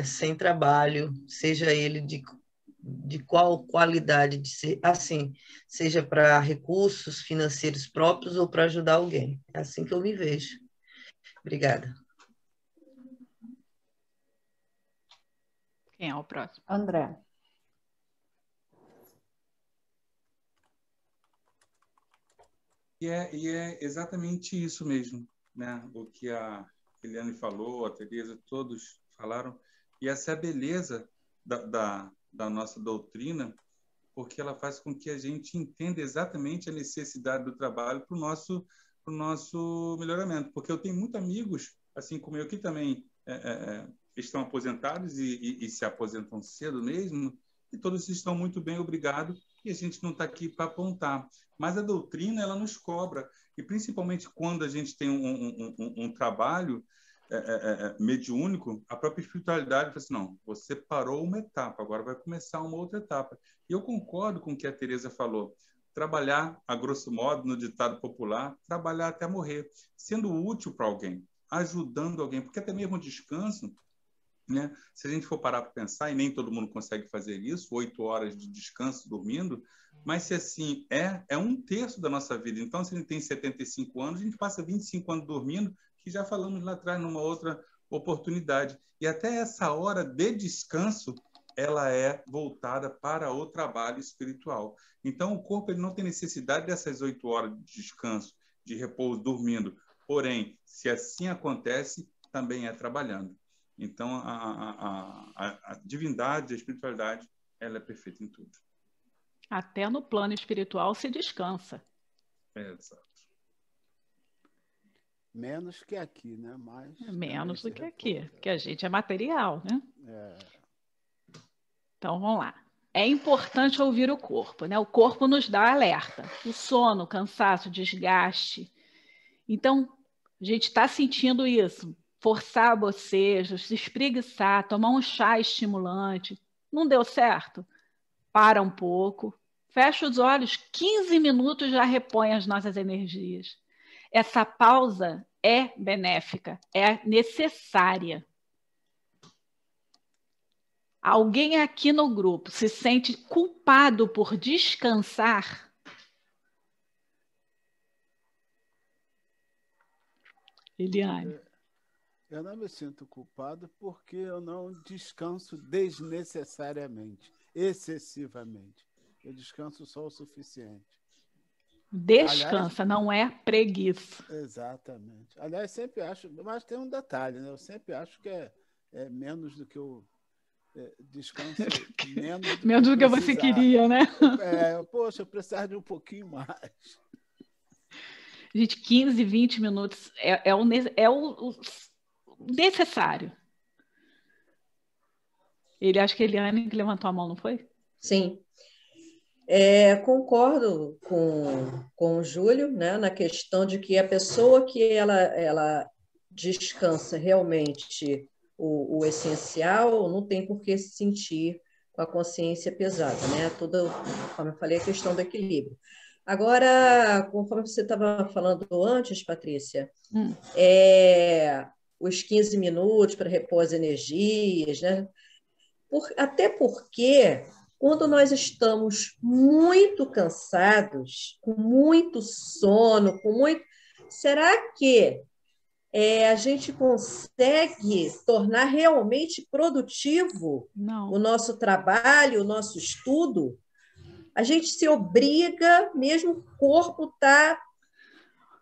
[SPEAKER 3] sem trabalho, seja ele de qual qualidade, de ser assim, seja para recursos financeiros próprios ou para ajudar alguém. É assim que eu me vejo. Obrigada.
[SPEAKER 4] Quem é o próximo?
[SPEAKER 1] André.
[SPEAKER 10] E é exatamente isso mesmo, né? O que a Eliane falou, a Tereza, todos falaram. E essa é a beleza da nossa doutrina, porque ela faz com que a gente entenda exatamente a necessidade do trabalho para o nosso melhoramento. Porque eu tenho muitos amigos, assim como eu, que também estão aposentados e se aposentam cedo mesmo, e todos estão muito bem, obrigado, e a gente não está aqui para apontar. Mas a doutrina, ela nos cobra, e principalmente quando a gente tem um trabalho mediúnico, a própria espiritualidade fala assim, não, você parou uma etapa, agora vai começar uma outra etapa. E eu concordo com o que a Tereza falou, trabalhar, a grosso modo, no ditado popular, trabalhar até morrer, sendo útil para alguém, ajudando alguém, porque até mesmo o descanso, né? Se a gente for parar para pensar, e nem todo mundo consegue fazer isso, 8 horas de descanso dormindo, mas se assim é 1/3 da nossa vida. Então, se a gente tem 75 anos, a gente passa 25 anos dormindo, que já falamos lá atrás numa outra oportunidade. E até essa hora de descanso, ela é voltada para o trabalho espiritual. Então, o corpo ele não tem necessidade dessas 8 horas de descanso, de repouso, dormindo. Porém, se assim acontece, também é trabalhando. Então, a divindade, a espiritualidade, ela é perfeita em tudo.
[SPEAKER 4] Até no plano espiritual se descansa.
[SPEAKER 5] Exato. Menos que aqui, né? Mas
[SPEAKER 4] menos do que aqui, porque a gente é material, né? Então, vamos lá. É importante ouvir o corpo, né? O corpo nos dá alerta. O sono, o cansaço, o desgaste. Então, a gente está sentindo isso. Forçar bocejos, se espreguiçar, tomar um chá estimulante. Não deu certo? Para um pouco. Fecha os olhos, 15 minutos já repõe as nossas energias. Essa pausa é benéfica, é necessária. Alguém aqui no grupo se sente culpado por descansar? Eliane.
[SPEAKER 5] Eu não me sinto culpado porque eu não descanso desnecessariamente, excessivamente. Eu descanso só o suficiente.
[SPEAKER 4] Descansa, aliás, não é preguiça.
[SPEAKER 5] Exatamente. Aliás, sempre acho, mas tem um detalhe, né? Eu sempre acho que é menos do que eu descanso, menos do que
[SPEAKER 4] você queria, né?
[SPEAKER 5] Poxa, eu precisava de um pouquinho mais.
[SPEAKER 4] Gente, 15, 20 minutos é o necessário. Acho que a Eliane que levantou a mão, não foi?
[SPEAKER 7] Sim. Concordo com o Júlio, né, na questão de que a pessoa que ela descansa realmente o essencial não tem por que se sentir com a consciência pesada, né? Tudo, como eu falei, a questão do equilíbrio. Agora, conforme você estava falando antes, Patrícia, os 15 minutos para repor as energias, né? Até porque, quando nós estamos muito cansados, com muito sono, será que a gente consegue tornar realmente produtivo o nosso trabalho, o nosso estudo? A gente se obriga, mesmo o corpo está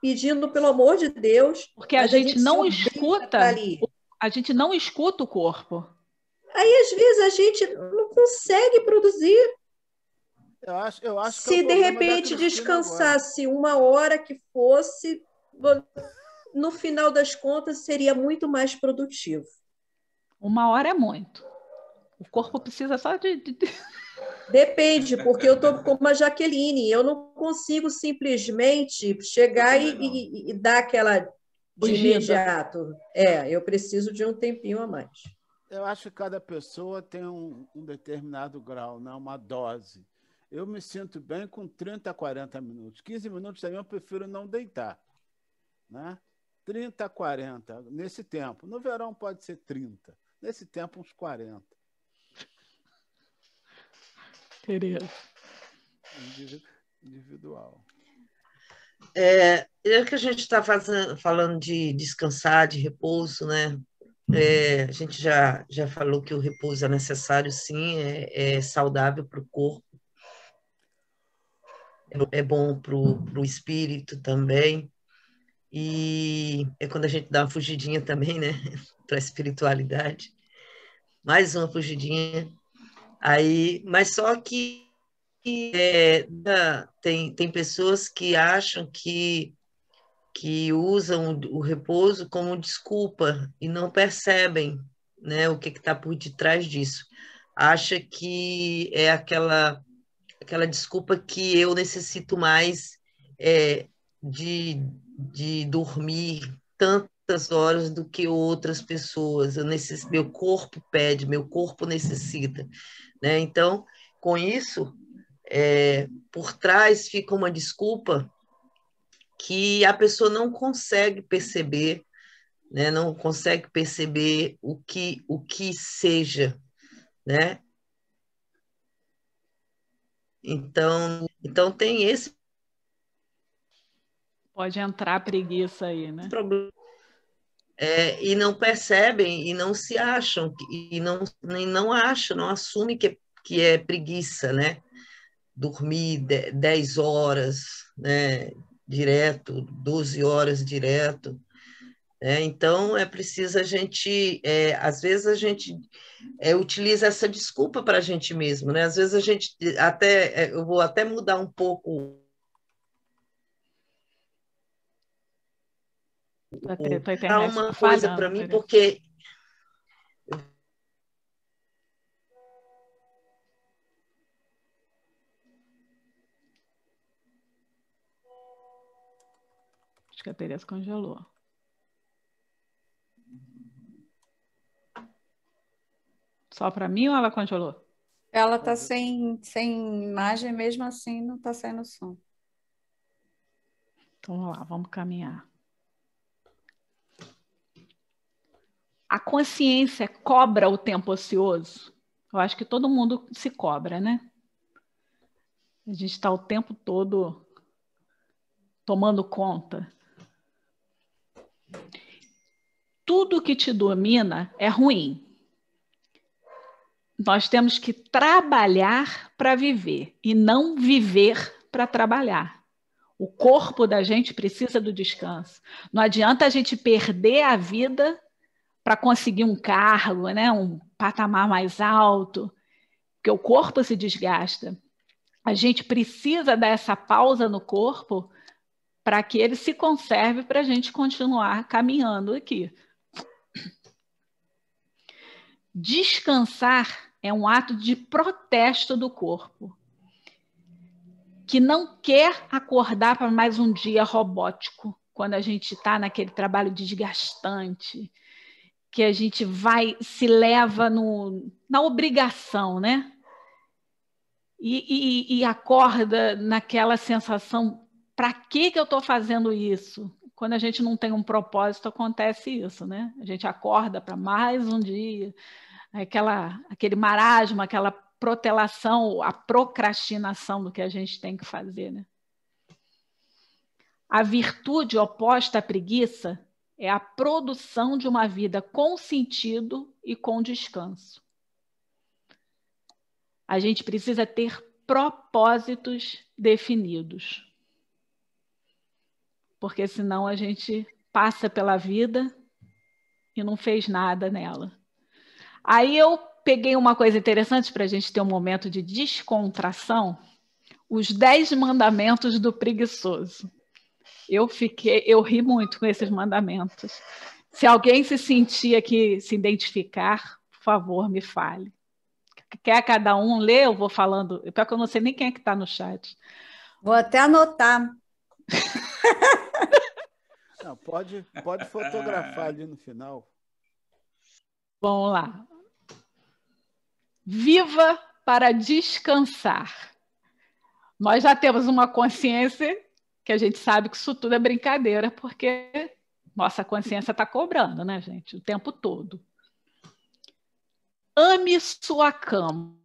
[SPEAKER 7] pedindo pelo amor de Deus.
[SPEAKER 4] Porque a gente não escuta A gente não escuta o corpo.
[SPEAKER 7] Aí, às vezes, a gente não consegue produzir.
[SPEAKER 5] Eu acho que é o
[SPEAKER 7] Se de
[SPEAKER 5] problema da
[SPEAKER 7] repente
[SPEAKER 5] Cristina
[SPEAKER 7] descansasse uma hora que fosse, no final das contas, seria muito mais produtivo.
[SPEAKER 4] 1 hora é muito. O corpo precisa só de...
[SPEAKER 7] Depende, porque eu estou como a Jaqueline, eu não consigo simplesmente chegar e dar aquela de
[SPEAKER 4] Fugida.
[SPEAKER 7] imediato. Eu preciso de um tempinho a mais.
[SPEAKER 5] Eu acho que cada pessoa tem um determinado grau, né? Uma dose. Eu me sinto bem com 30 a 40 minutos. 15 minutos também eu prefiro não deitar, né? 30 a 40, nesse tempo. No verão pode ser 30. Nesse tempo, uns 40.
[SPEAKER 4] Tereza.
[SPEAKER 5] Individual.
[SPEAKER 3] É que a gente está falando de descansar, de repouso, né? A gente já falou que o repouso é necessário, sim, é saudável para o corpo, é bom para o espírito também, e é quando a gente dá uma fugidinha também, né? Para a espiritualidade. Mais uma fugidinha. Aí, mas só que tem pessoas que acham que usam o repouso como desculpa e não percebem, né, o que está por detrás disso. Acha que é aquela desculpa que eu necessito mais de dormir tantas horas do que outras pessoas. Meu corpo pede, meu corpo necessita, né? Então, com isso, por trás fica uma desculpa que a pessoa não consegue perceber, né? Não consegue perceber o que seja, né? Então tem esse
[SPEAKER 4] Pode entrar a preguiça aí, né?
[SPEAKER 3] problema. E não percebem e não se acham, e não acham, não assumem que é preguiça, né? Dormir 10 horas, né? Direto, 12 horas direto. Então, é preciso a gente, às vezes a gente utiliza essa desculpa para a gente mesmo, né? Às vezes a gente eu vou até mudar um pouco uma coisa para mim, porque
[SPEAKER 4] acho que a Tereza congelou. Só para mim ou ela congelou?
[SPEAKER 1] Ela está sem imagem, mesmo assim não está saindo som.
[SPEAKER 4] Então, vamos lá, vamos caminhar. A consciência cobra o tempo ocioso? Eu acho que todo mundo se cobra, né? A gente está o tempo todo tomando conta. Tudo que te domina é ruim. Nós temos que trabalhar para viver e não viver para trabalhar. O corpo da gente precisa do descanso. Não adianta a gente perder a vida para conseguir um cargo, né? Um patamar mais alto, porque o corpo se desgasta. A gente precisa dessa pausa no corpo para que ele se conserve para a gente continuar caminhando aqui. Descansar é um ato de protesto do corpo, que não quer acordar para mais um dia robótico, quando a gente está naquele trabalho desgastante, que a gente se leva na obrigação, né? E acorda naquela sensação, para que eu estou fazendo isso? Quando a gente não tem um propósito, acontece isso, né? A gente acorda para mais um dia, aquele marasmo, aquela protelação, a procrastinação do que a gente tem que fazer, né? A virtude oposta à preguiça é a produção de uma vida com sentido e com descanso. A gente precisa ter propósitos definidos. Porque senão a gente passa pela vida e não fez nada nela. Aí eu peguei uma coisa interessante para a gente ter um momento de descontração, os 10 mandamentos do preguiçoso. Eu ri muito com esses mandamentos. Se alguém se sentir aqui, se identificar, por favor, me fale. Quer cada um ler? Eu vou falando. Pior que eu não sei nem quem é que está no chat.
[SPEAKER 1] Vou até anotar.
[SPEAKER 5] Não, pode fotografar ali no final.
[SPEAKER 4] Vamos lá. Viva para descansar. Nós já temos uma consciência que a gente sabe que isso tudo é brincadeira, porque nossa consciência está cobrando, né, gente? O tempo todo. Ame sua cama.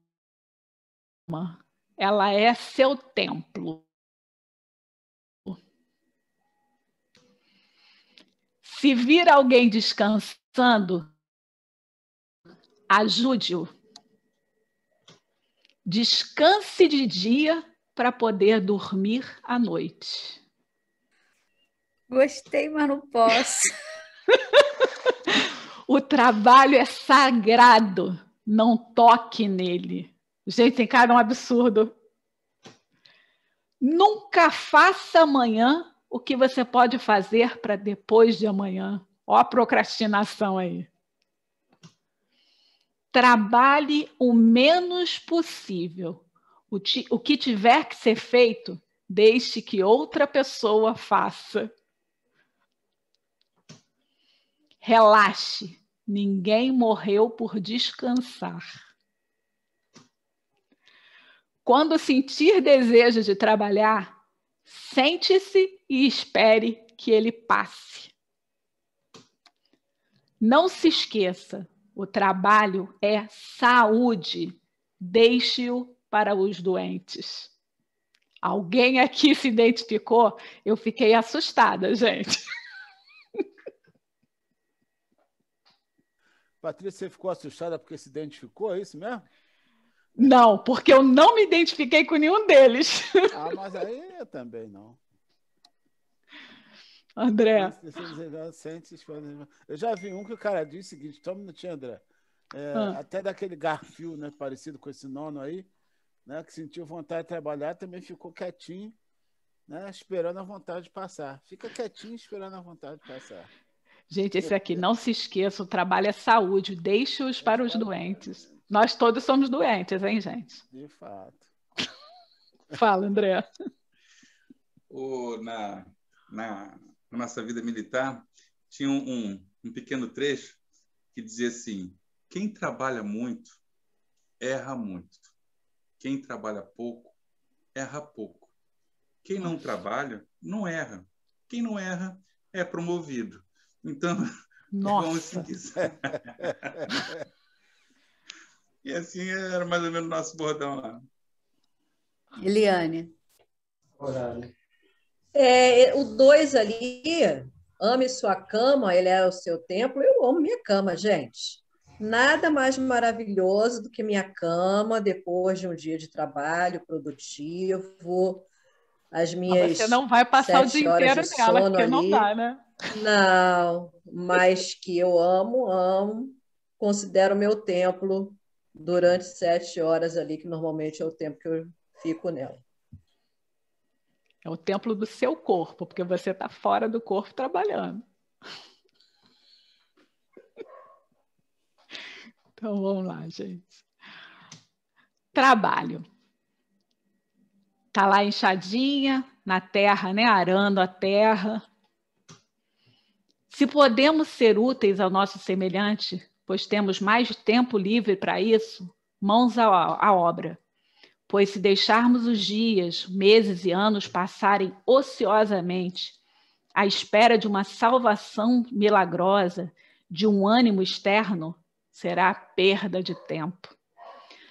[SPEAKER 4] Ela é seu templo. Se vir alguém descansando, ajude-o. Descanse de dia para poder dormir à noite.
[SPEAKER 1] Gostei, mas não posso.
[SPEAKER 4] O trabalho é sagrado. Não toque nele. Gente, tem cara um absurdo. Nunca faça amanhã o que você pode fazer para depois de amanhã. Ó a procrastinação aí. Trabalhe o menos possível. O que tiver que ser feito, deixe que outra pessoa faça. Relaxe. Ninguém morreu por descansar. Quando sentir desejo de trabalhar, sente-se e espere que ele passe. Não se esqueça, o trabalho é saúde. Deixe-o para os doentes. Alguém aqui se identificou? Eu fiquei assustada, gente.
[SPEAKER 5] Patrícia, você ficou assustada porque se identificou? É isso mesmo?
[SPEAKER 4] Não, porque eu não me identifiquei com nenhum deles.
[SPEAKER 5] Ah, mas aí eu também não.
[SPEAKER 4] André.
[SPEAKER 5] Eu já vi um que o cara disse o seguinte, só um minutinho, André. Até daquele Garfield, né, parecido com esse nono aí, né, que sentiu vontade de trabalhar, também ficou quietinho, né, esperando a vontade de passar. Fica quietinho esperando a vontade de passar.
[SPEAKER 4] Gente, esse aqui, não se esqueça, o trabalho é saúde, deixe-os para os doentes. Nós todos somos doentes, hein, gente?
[SPEAKER 5] De fato.
[SPEAKER 4] Fala, André.
[SPEAKER 10] Na nossa vida militar, tinha um pequeno trecho que dizia assim: quem trabalha muito, erra muito. Quem trabalha pouco, erra pouco. Quem não trabalha, não erra. Quem não erra, é promovido. Então, vamos seguir. E assim era mais ou menos o nosso bordão lá.
[SPEAKER 1] Eliane.
[SPEAKER 7] O 2 ali, ame sua cama, ele é o seu templo. Eu amo minha cama, gente. Nada mais maravilhoso do que minha cama depois de um dia de trabalho produtivo. As minhas
[SPEAKER 4] Você não vai passar o dia inteiro nela, porque
[SPEAKER 7] ali.
[SPEAKER 4] não dá, né?
[SPEAKER 7] Não, mas que eu amo, considero meu templo durante 7 horas ali, que normalmente é o tempo que eu fico nela.
[SPEAKER 4] É o templo do seu corpo, porque você está fora do corpo trabalhando. Então, vamos lá, gente. Trabalho. Está lá enxadinha, na terra, né? Arando a terra. Se podemos ser úteis ao nosso semelhante, pois temos mais tempo livre para isso, mãos à obra. Pois se deixarmos os dias, meses e anos passarem ociosamente, à espera de uma salvação milagrosa, de um ânimo externo, será perda de tempo.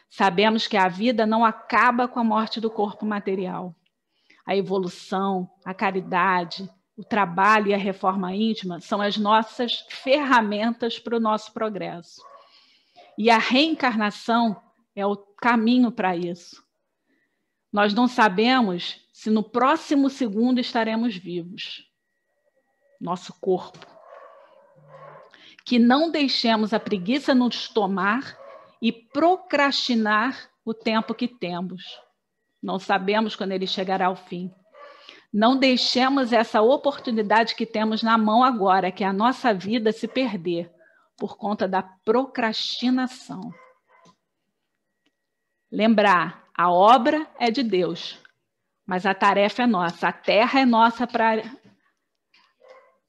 [SPEAKER 4] Sabemos que a vida não acaba com a morte do corpo material. A evolução, a caridade, o trabalho e a reforma íntima são as nossas ferramentas para o nosso progresso. E a reencarnação é o caminho para isso. Nós não sabemos se no próximo segundo estaremos vivos. Nosso corpo. que não deixemos a preguiça nos tomar e procrastinar o tempo que temos. Não sabemos quando ele chegará ao fim. Não deixemos essa oportunidade que temos na mão agora, que é a nossa vida, se perder por conta da procrastinação. Lembrar, a obra é de Deus, mas a tarefa é nossa. A terra é nossa para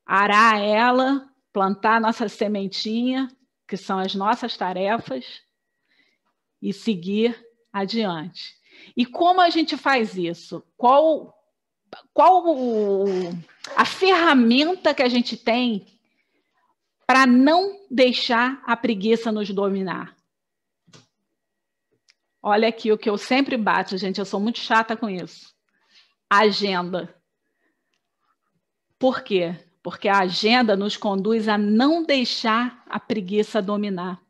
[SPEAKER 4] arar ela, plantar a nossa sementinha, que são as nossas tarefas, e seguir adiante. E como a gente faz isso? Qual a ferramenta que a gente tem para não deixar a preguiça nos dominar? Olha aqui o que eu sempre bato, gente, eu sou muito chata com isso. Agenda. Por quê? Porque a agenda nos conduz a não deixar a preguiça dominar.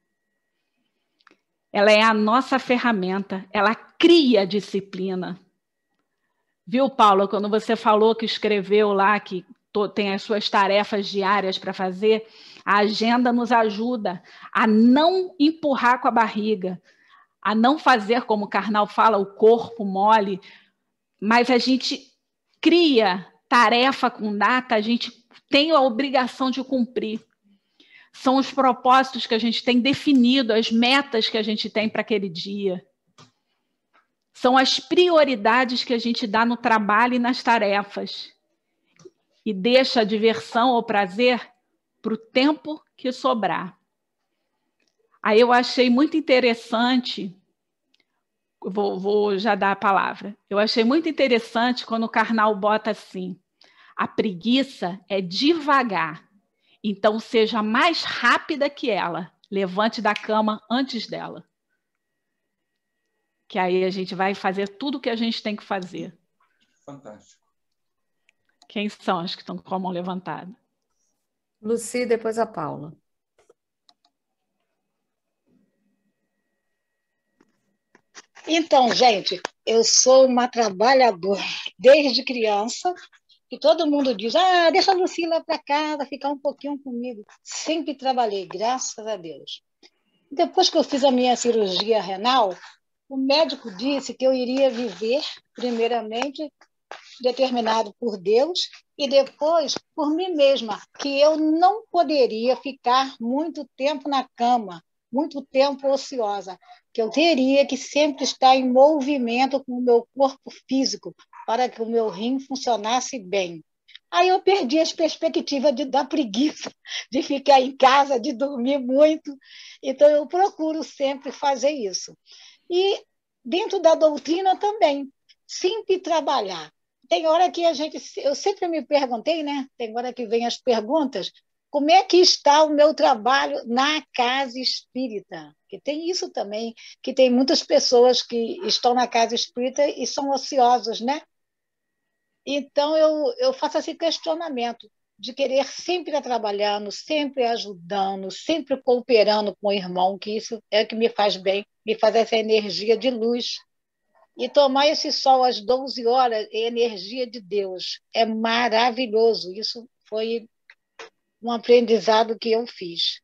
[SPEAKER 4] Ela é a nossa ferramenta, ela cria disciplina. Viu, Paula, quando você falou que escreveu lá, que tem as suas tarefas diárias para fazer, a agenda nos ajuda a não empurrar com a barriga, a não fazer, como o Karnal fala, o corpo mole, mas a gente cria tarefa com data, a gente tem a obrigação de cumprir. São os propósitos que a gente tem definido, as metas que a gente tem para aquele dia. São as prioridades que a gente dá no trabalho e nas tarefas. E deixa a diversão ou prazer para o tempo que sobrar. Aí eu achei muito interessante, vou já dar a palavra, eu achei muito interessante quando o Karnal bota assim, a preguiça é devagar, então seja mais rápida que ela, levante da cama antes dela. Que aí a gente vai fazer tudo o que a gente tem que fazer.
[SPEAKER 10] Fantástico.
[SPEAKER 4] Quem são as que estão com a mão levantada?
[SPEAKER 1] Lucy, depois a Paula.
[SPEAKER 12] Então, gente, eu sou uma trabalhadora desde criança, e todo mundo diz, deixa a Lucy lá para casa, ficar um pouquinho comigo. Sempre trabalhei, graças a Deus. Depois que eu fiz a minha cirurgia renal, o médico disse que eu iria viver, primeiramente, determinado por Deus, e depois por mim mesma, que eu não poderia ficar muito tempo na cama, muito tempo ociosa, que eu teria que sempre estar em movimento com o meu corpo físico, para que o meu rim funcionasse bem. Aí eu perdi as perspectivas da preguiça, de ficar em casa, de dormir muito. Então, eu procuro sempre fazer isso. E dentro da doutrina também, sempre trabalhar. Tem hora que eu sempre me perguntei, né? Tem hora que vem as perguntas, como é que está o meu trabalho na casa espírita? Que tem isso também, que tem muitas pessoas que estão na casa espírita e são ociosos, né? Então, eu faço esse questionamento de querer sempre estar trabalhando, sempre ajudando, sempre cooperando com o irmão, que isso é o que me faz bem, me faz essa energia de luz. E tomar esse sol às 12 horas é energia de Deus. É maravilhoso. Isso foi um aprendizado que eu fiz.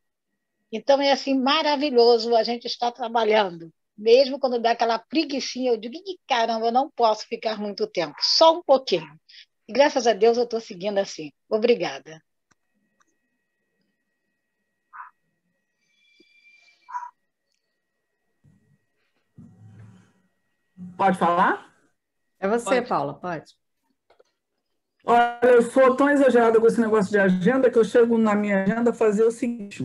[SPEAKER 12] Então, é assim, maravilhoso a gente estar trabalhando. Mesmo quando dá aquela preguicinha, eu digo, caramba, eu não posso ficar muito tempo, só um pouquinho. E graças a Deus eu estou seguindo assim. Obrigada.
[SPEAKER 9] Pode falar?
[SPEAKER 1] É você, Paula, pode.
[SPEAKER 9] Olha, eu sou tão exagerada com esse negócio de agenda que eu chego na minha agenda a fazer o seguinte.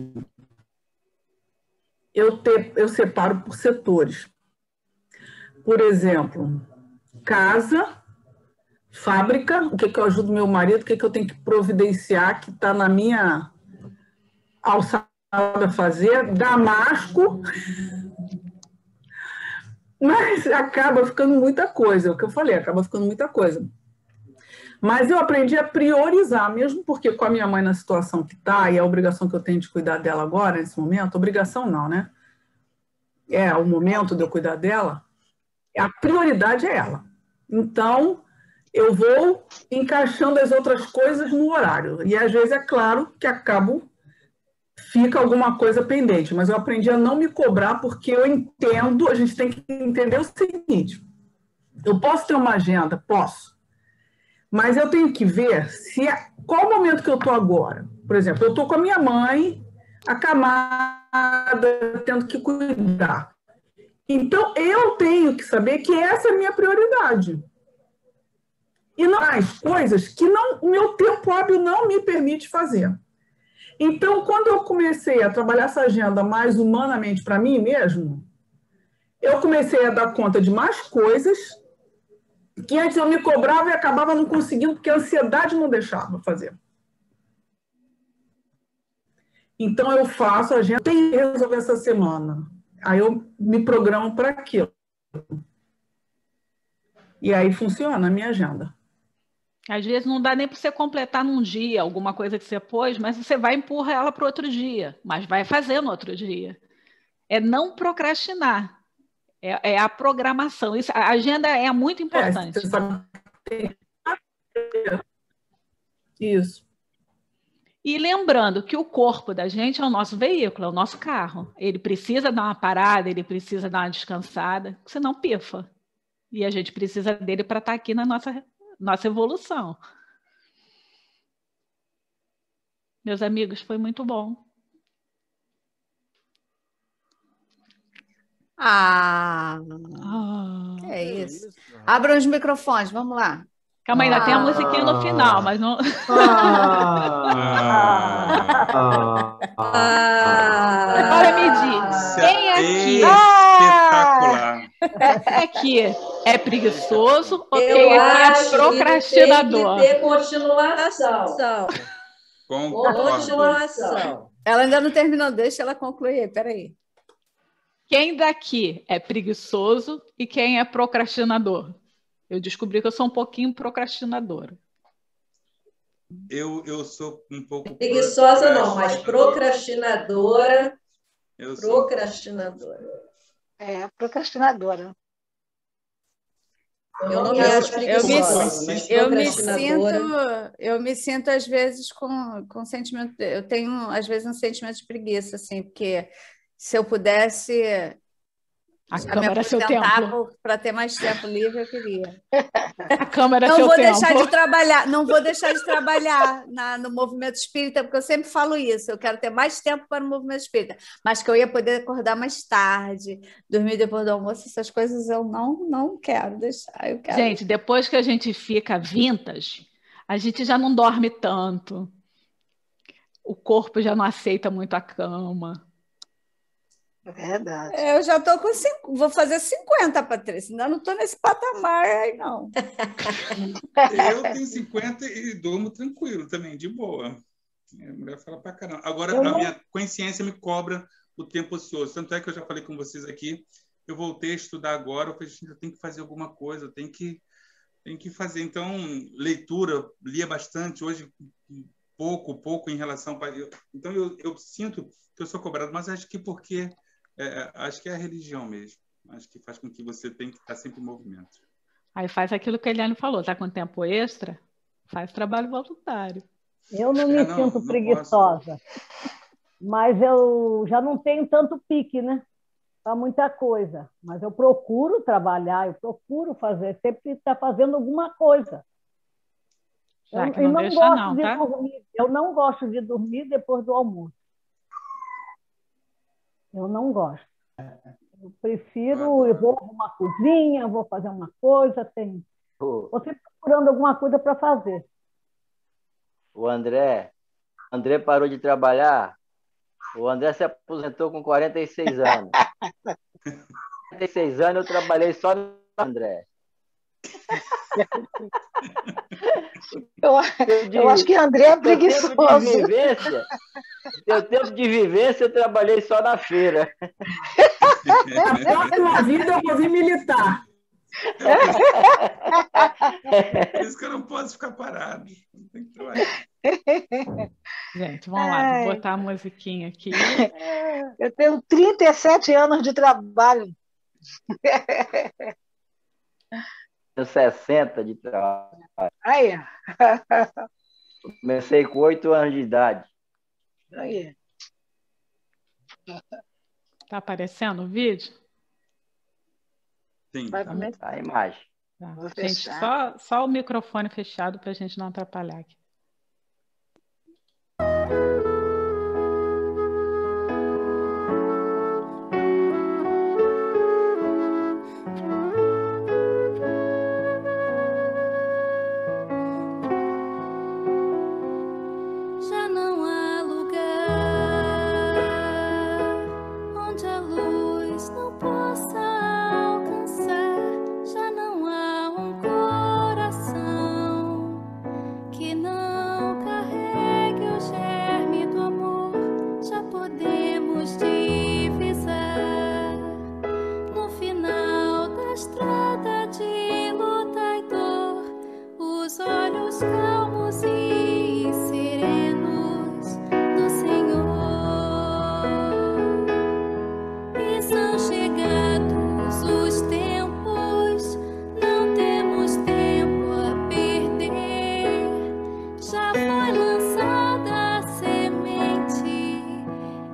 [SPEAKER 9] Eu separo por setores. Por exemplo, casa, fábrica, o que eu ajudo meu marido, o que eu tenho que providenciar, que está na minha alçada a fazer, damasco, mas acaba ficando muita coisa, é o que eu falei, acaba ficando muita coisa. Mas eu aprendi a priorizar, mesmo porque com a minha mãe na situação que está, e a obrigação que eu tenho de cuidar dela agora, nesse momento, obrigação não, né? É o momento de eu cuidar dela, a prioridade é ela. Então, eu vou encaixando as outras coisas no horário. E, às vezes, é claro que acabo fica alguma coisa pendente, mas eu aprendi a não me cobrar porque eu entendo, a gente tem que entender o seguinte, eu posso ter uma agenda? Posso, mas eu tenho que ver qual o momento que eu estou agora. Por exemplo, eu estou com a minha mãe, acamada, tendo que cuidar. Então, eu tenho que saber que essa é a minha prioridade. E não mais coisas que o meu tempo hábil não me permite fazer. Então, quando eu comecei a trabalhar essa agenda mais humanamente para mim mesmo, eu comecei a dar conta de mais coisas que antes eu me cobrava e acabava não conseguindo, porque a ansiedade não deixava fazer. Então, eu faço a agenda, tem que resolver essa semana. Aí eu me programo para aquilo. E aí funciona a minha agenda.
[SPEAKER 4] Às vezes não dá nem para você completar num dia alguma coisa que você pôs, mas você vai empurrar ela para o outro dia, mas vai fazer no outro dia. É não procrastinar. É a programação. Isso, a agenda é muito importante.
[SPEAKER 9] Você sabe. Isso.
[SPEAKER 4] E lembrando que o corpo da gente é o nosso veículo, é o nosso carro. Ele precisa dar uma parada, ele precisa dar uma descansada, senão pifa. E a gente precisa dele para estar aqui na nossa evolução. Meus amigos, foi muito bom.
[SPEAKER 1] Que é isso. Abram os microfones, vamos lá.
[SPEAKER 4] Calma, ainda tem a musiquinha no final, mas não... Agora me diz, quem aqui
[SPEAKER 10] espetacular.
[SPEAKER 4] É preguiçoso ou quem aqui é procrastinador?
[SPEAKER 7] Tem que ter continuação.
[SPEAKER 10] Concordo.
[SPEAKER 1] Ela ainda não terminou, deixa ela concluir, peraí.
[SPEAKER 4] Quem daqui é preguiçoso e quem é procrastinador? Eu descobri que eu sou um pouquinho procrastinadora.
[SPEAKER 10] Eu sou um pouco
[SPEAKER 7] preguiçosa não, mas procrastinadora.
[SPEAKER 12] Procrastinadora.
[SPEAKER 7] Eu não me acho preguiçosa, mas procrastinadora.
[SPEAKER 1] Eu me sinto às vezes com sentimento. Eu tenho às vezes um sentimento de preguiça, assim, porque se eu pudesse
[SPEAKER 4] a cama era seu templo.
[SPEAKER 1] Para ter mais tempo livre, eu queria.
[SPEAKER 4] A cama era
[SPEAKER 1] não
[SPEAKER 4] seu
[SPEAKER 1] vou
[SPEAKER 4] tempo.
[SPEAKER 1] Deixar de trabalhar, não vou deixar de trabalhar no movimento espírita, porque eu sempre falo isso. Eu quero ter mais tempo para o movimento espírita, mas que eu ia poder acordar mais tarde, dormir depois do almoço, essas coisas eu não quero deixar. Eu quero.
[SPEAKER 4] Gente, depois que a gente fica vintage, a gente já não dorme tanto. O corpo já não aceita muito a cama.
[SPEAKER 12] Verdade.
[SPEAKER 1] Eu já estou com vou fazer 50, Patrícia. Ainda não estou nesse patamar aí, não.
[SPEAKER 10] Eu tenho 50 e durmo tranquilo também, de boa. A mulher fala pra caramba. Agora, minha consciência me cobra o tempo ocioso. Tanto é que eu já falei com vocês aqui, eu voltei a estudar agora, eu falei, gente, eu tenho que fazer alguma coisa, eu tenho que fazer. Então, leitura, lia bastante, hoje pouco em relação... Então, eu sinto que eu sou cobrado, mas acho que porque... acho que é a religião mesmo. Acho que faz com que você tenha que estar sempre em movimento.
[SPEAKER 4] Aí faz aquilo que a Eliane falou, está com tempo extra, faz trabalho voluntário.
[SPEAKER 13] Eu não me sinto preguiçosa, mas eu já não tenho tanto pique, né? Para muita coisa. Mas eu procuro trabalhar, eu procuro fazer, sempre estar fazendo alguma coisa. Eu não gosto de dormir depois do almoço. Eu não gosto. Eu prefiro, eu vou numa cozinha, vou fazer uma coisa, vou sempre procurando alguma coisa para fazer.
[SPEAKER 11] O André parou de trabalhar, o André se aposentou com 46 anos. 46 anos eu trabalhei só no André.
[SPEAKER 12] Eu acho que André é preguiçoso.
[SPEAKER 11] Seu tempo de vivência, eu trabalhei só na feira.
[SPEAKER 9] Na próxima vida eu vou vir militar.
[SPEAKER 10] Por isso que eu não posso ficar parado. Tem que trabalhar.
[SPEAKER 4] Gente, vamos lá, vou botar a musiquinha aqui.
[SPEAKER 12] Eu tenho 37 anos de trabalho.
[SPEAKER 11] Tenho 60 de trabalho.
[SPEAKER 12] Aí.
[SPEAKER 11] Comecei com 8 anos de idade.
[SPEAKER 12] Aí.
[SPEAKER 4] Está aparecendo o vídeo?
[SPEAKER 10] Sim.
[SPEAKER 11] Vai aumentar a imagem.
[SPEAKER 4] Tá. Gente, só o microfone fechado para a gente não atrapalhar aqui.
[SPEAKER 2] Já não há lugar onde a luz não possa alcançar. Já não há um coração que não carregue o germe do amor. Já podemos divisar no final da estrada de luta e dor os olhos calmos e serenos do Senhor. E são chegados os tempos, não temos tempo a perder. Já foi lançada a semente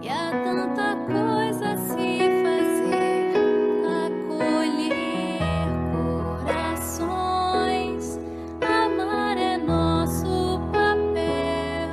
[SPEAKER 2] e há tanta coisa a se fazer. Acolher corações, amar é nosso papel.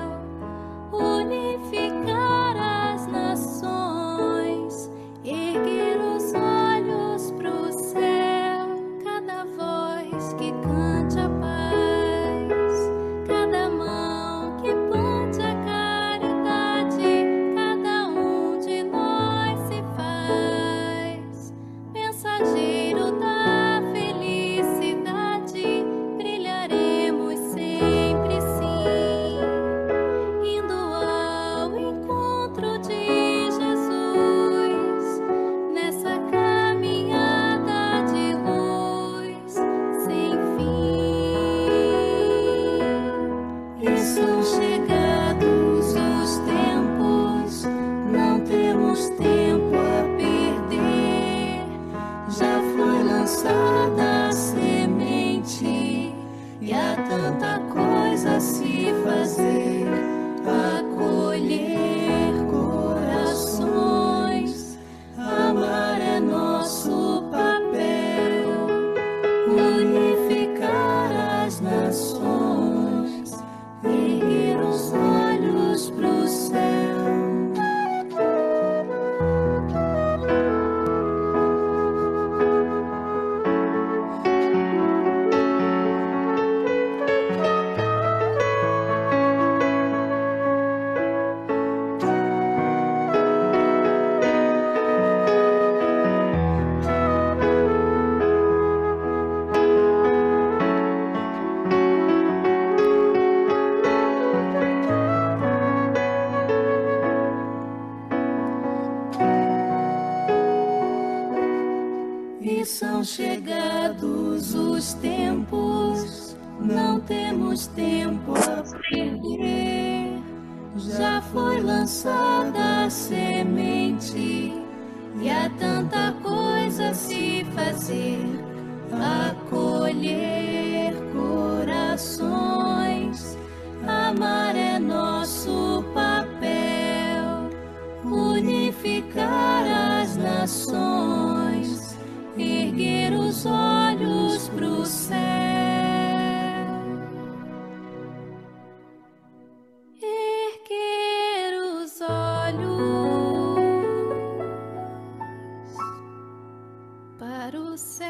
[SPEAKER 2] Unificar as nações, erguer os olhos pro céu. Cada voz que cante a paz, cada mão que plante a caridade, cada um de nós se faz mensageiro da felicidade. Brilharemos sempre sim, indo ao encontro de Jesus, nessa caminhada de luz sem fim. E são chegados os tempos, não temos tempo a perder. Já foi lançada a semente e há tanta coisa a se fazer. Acolher corações, amar é nosso papel. Unificar as nações, erguer os olhos pro céu. E são chegados os tempos, não temos tempo a perder. Já foi lançada a semente e há tanta coisa a se fazer. Acolher corações, amar é nosso papel. Unificar as nações, erguer os olhos pro céu. Erguer os olhos para o céu.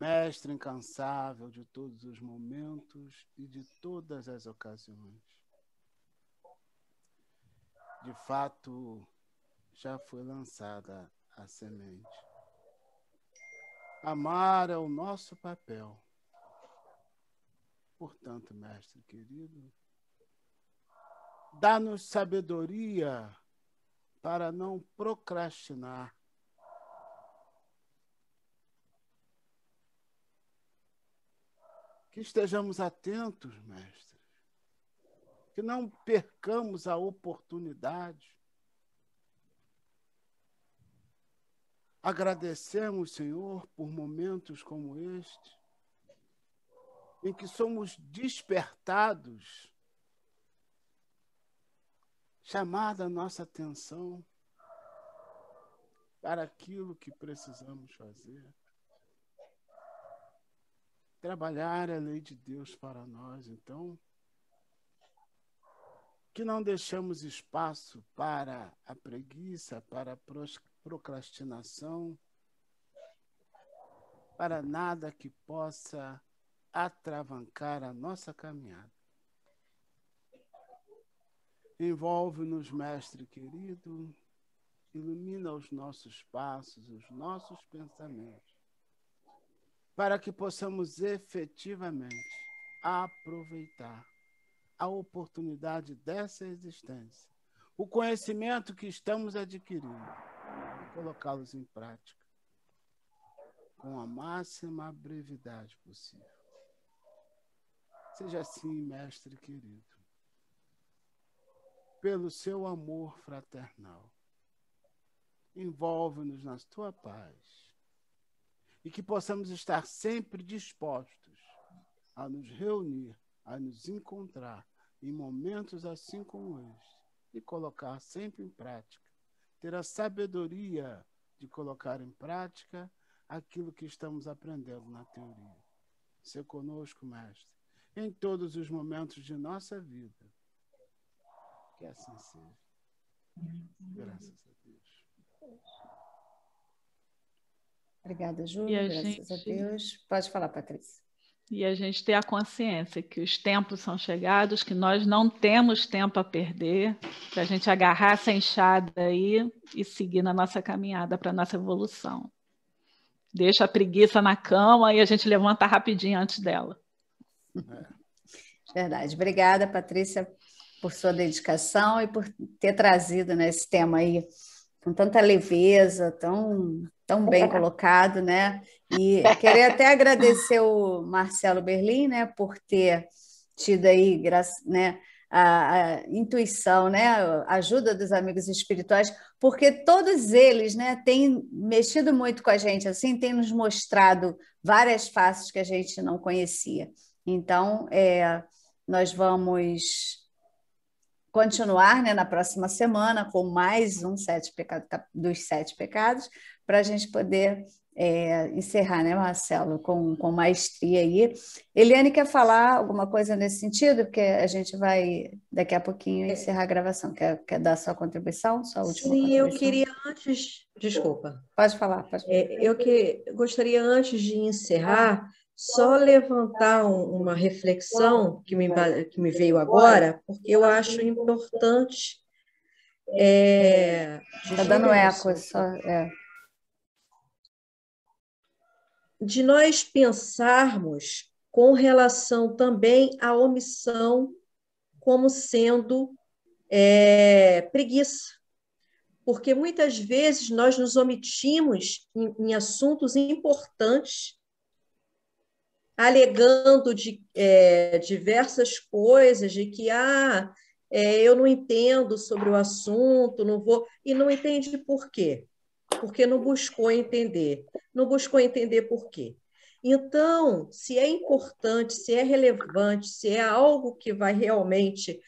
[SPEAKER 5] Mestre incansável de todos os momentos e de todas as ocasiões. De fato, já foi lançada a semente. Amar é o nosso papel. Portanto, mestre querido, dá-nos sabedoria para não procrastinar. Que estejamos atentos, mestre, que não percamos a oportunidade. Agradecemos, Senhor, por momentos como este, em que somos despertados, chamada a nossa atenção para aquilo que precisamos fazer. Trabalhar a lei de Deus para nós, então, que não deixamos espaço para a preguiça, para a procrastinação, para nada que possa atravancar a nossa caminhada. Envolve-nos, Mestre querido, ilumina os nossos passos, os nossos pensamentos, para que possamos efetivamente aproveitar a oportunidade dessa existência, o conhecimento que estamos adquirindo, e colocá-los em prática com a máxima brevidade possível. Seja assim, Mestre querido, pelo seu amor fraternal, envolve-nos na tua paz e que possamos estar sempre dispostos a nos reunir, a nos encontrar em momentos assim como este e colocar sempre em prática, ter a sabedoria de colocar em prática aquilo que estamos aprendendo na teoria. Ser conosco, Mestre, em todos os momentos de nossa vida. Que assim seja. Graças a Deus.
[SPEAKER 1] Obrigada, Júlia. Graças a Deus. Pode falar, Patrícia.
[SPEAKER 4] E a gente ter a consciência que os tempos são chegados, que nós não temos tempo a perder, para a gente agarrar essa enxada aí e seguir na nossa caminhada para a nossa evolução. Deixa a preguiça na cama e a gente levanta rapidinho antes dela.
[SPEAKER 1] Verdade. Obrigada, Patrícia, por sua dedicação e por ter trazido, né, esse tema aí com tanta leveza, tão bem colocado, né? E queria até agradecer o Marcelo Berlim, né, por ter tido aí, né, a intuição, né, a ajuda dos amigos espirituais, porque todos eles, né, têm mexido muito com a gente, assim, têm nos mostrado várias faces que a gente não conhecia. Então, nós vamos continuar, né, na próxima semana com mais um dos 7 pecados, para a gente poder encerrar, né, Marcelo, com maestria aí. Eliane quer falar alguma coisa nesse sentido? Porque a gente vai, daqui a pouquinho, encerrar a gravação. Quer dar sua contribuição, sua última contribuição?
[SPEAKER 7] Sim, eu queria antes... Desculpa.
[SPEAKER 1] Pode falar.
[SPEAKER 7] Eu gostaria, antes de encerrar, só levantar uma reflexão que me veio agora, porque eu acho importante...
[SPEAKER 1] Está dando eco,
[SPEAKER 7] de nós pensarmos com relação também à omissão como sendo preguiça. Porque muitas vezes nós nos omitimos em assuntos importantes, alegando diversas coisas, de que eu não entendo sobre o assunto, não vou... E não entende por quê? Porque não buscou entender. Não buscou entender por quê. Então, se é importante, se é relevante, se é algo que vai realmente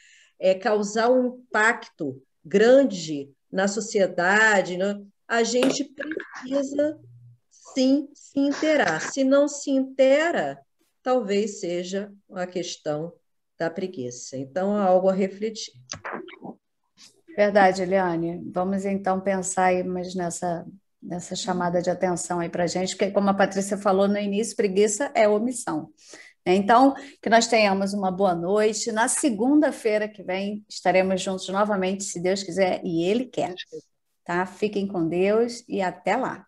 [SPEAKER 7] causar um impacto grande na sociedade, né, a gente precisa, sim, se inteirar. Se não se inteira, talvez seja a questão da preguiça. Então, há algo a refletir.
[SPEAKER 1] Verdade, Eliane. Vamos, então, pensar aí mais nessa chamada de atenção aí para a gente, porque, como a Patrícia falou no início, preguiça é omissão. Então, que nós tenhamos uma boa noite. Na segunda-feira que vem, estaremos juntos novamente, se Deus quiser e Ele quer. Tá? Fiquem com Deus e até lá.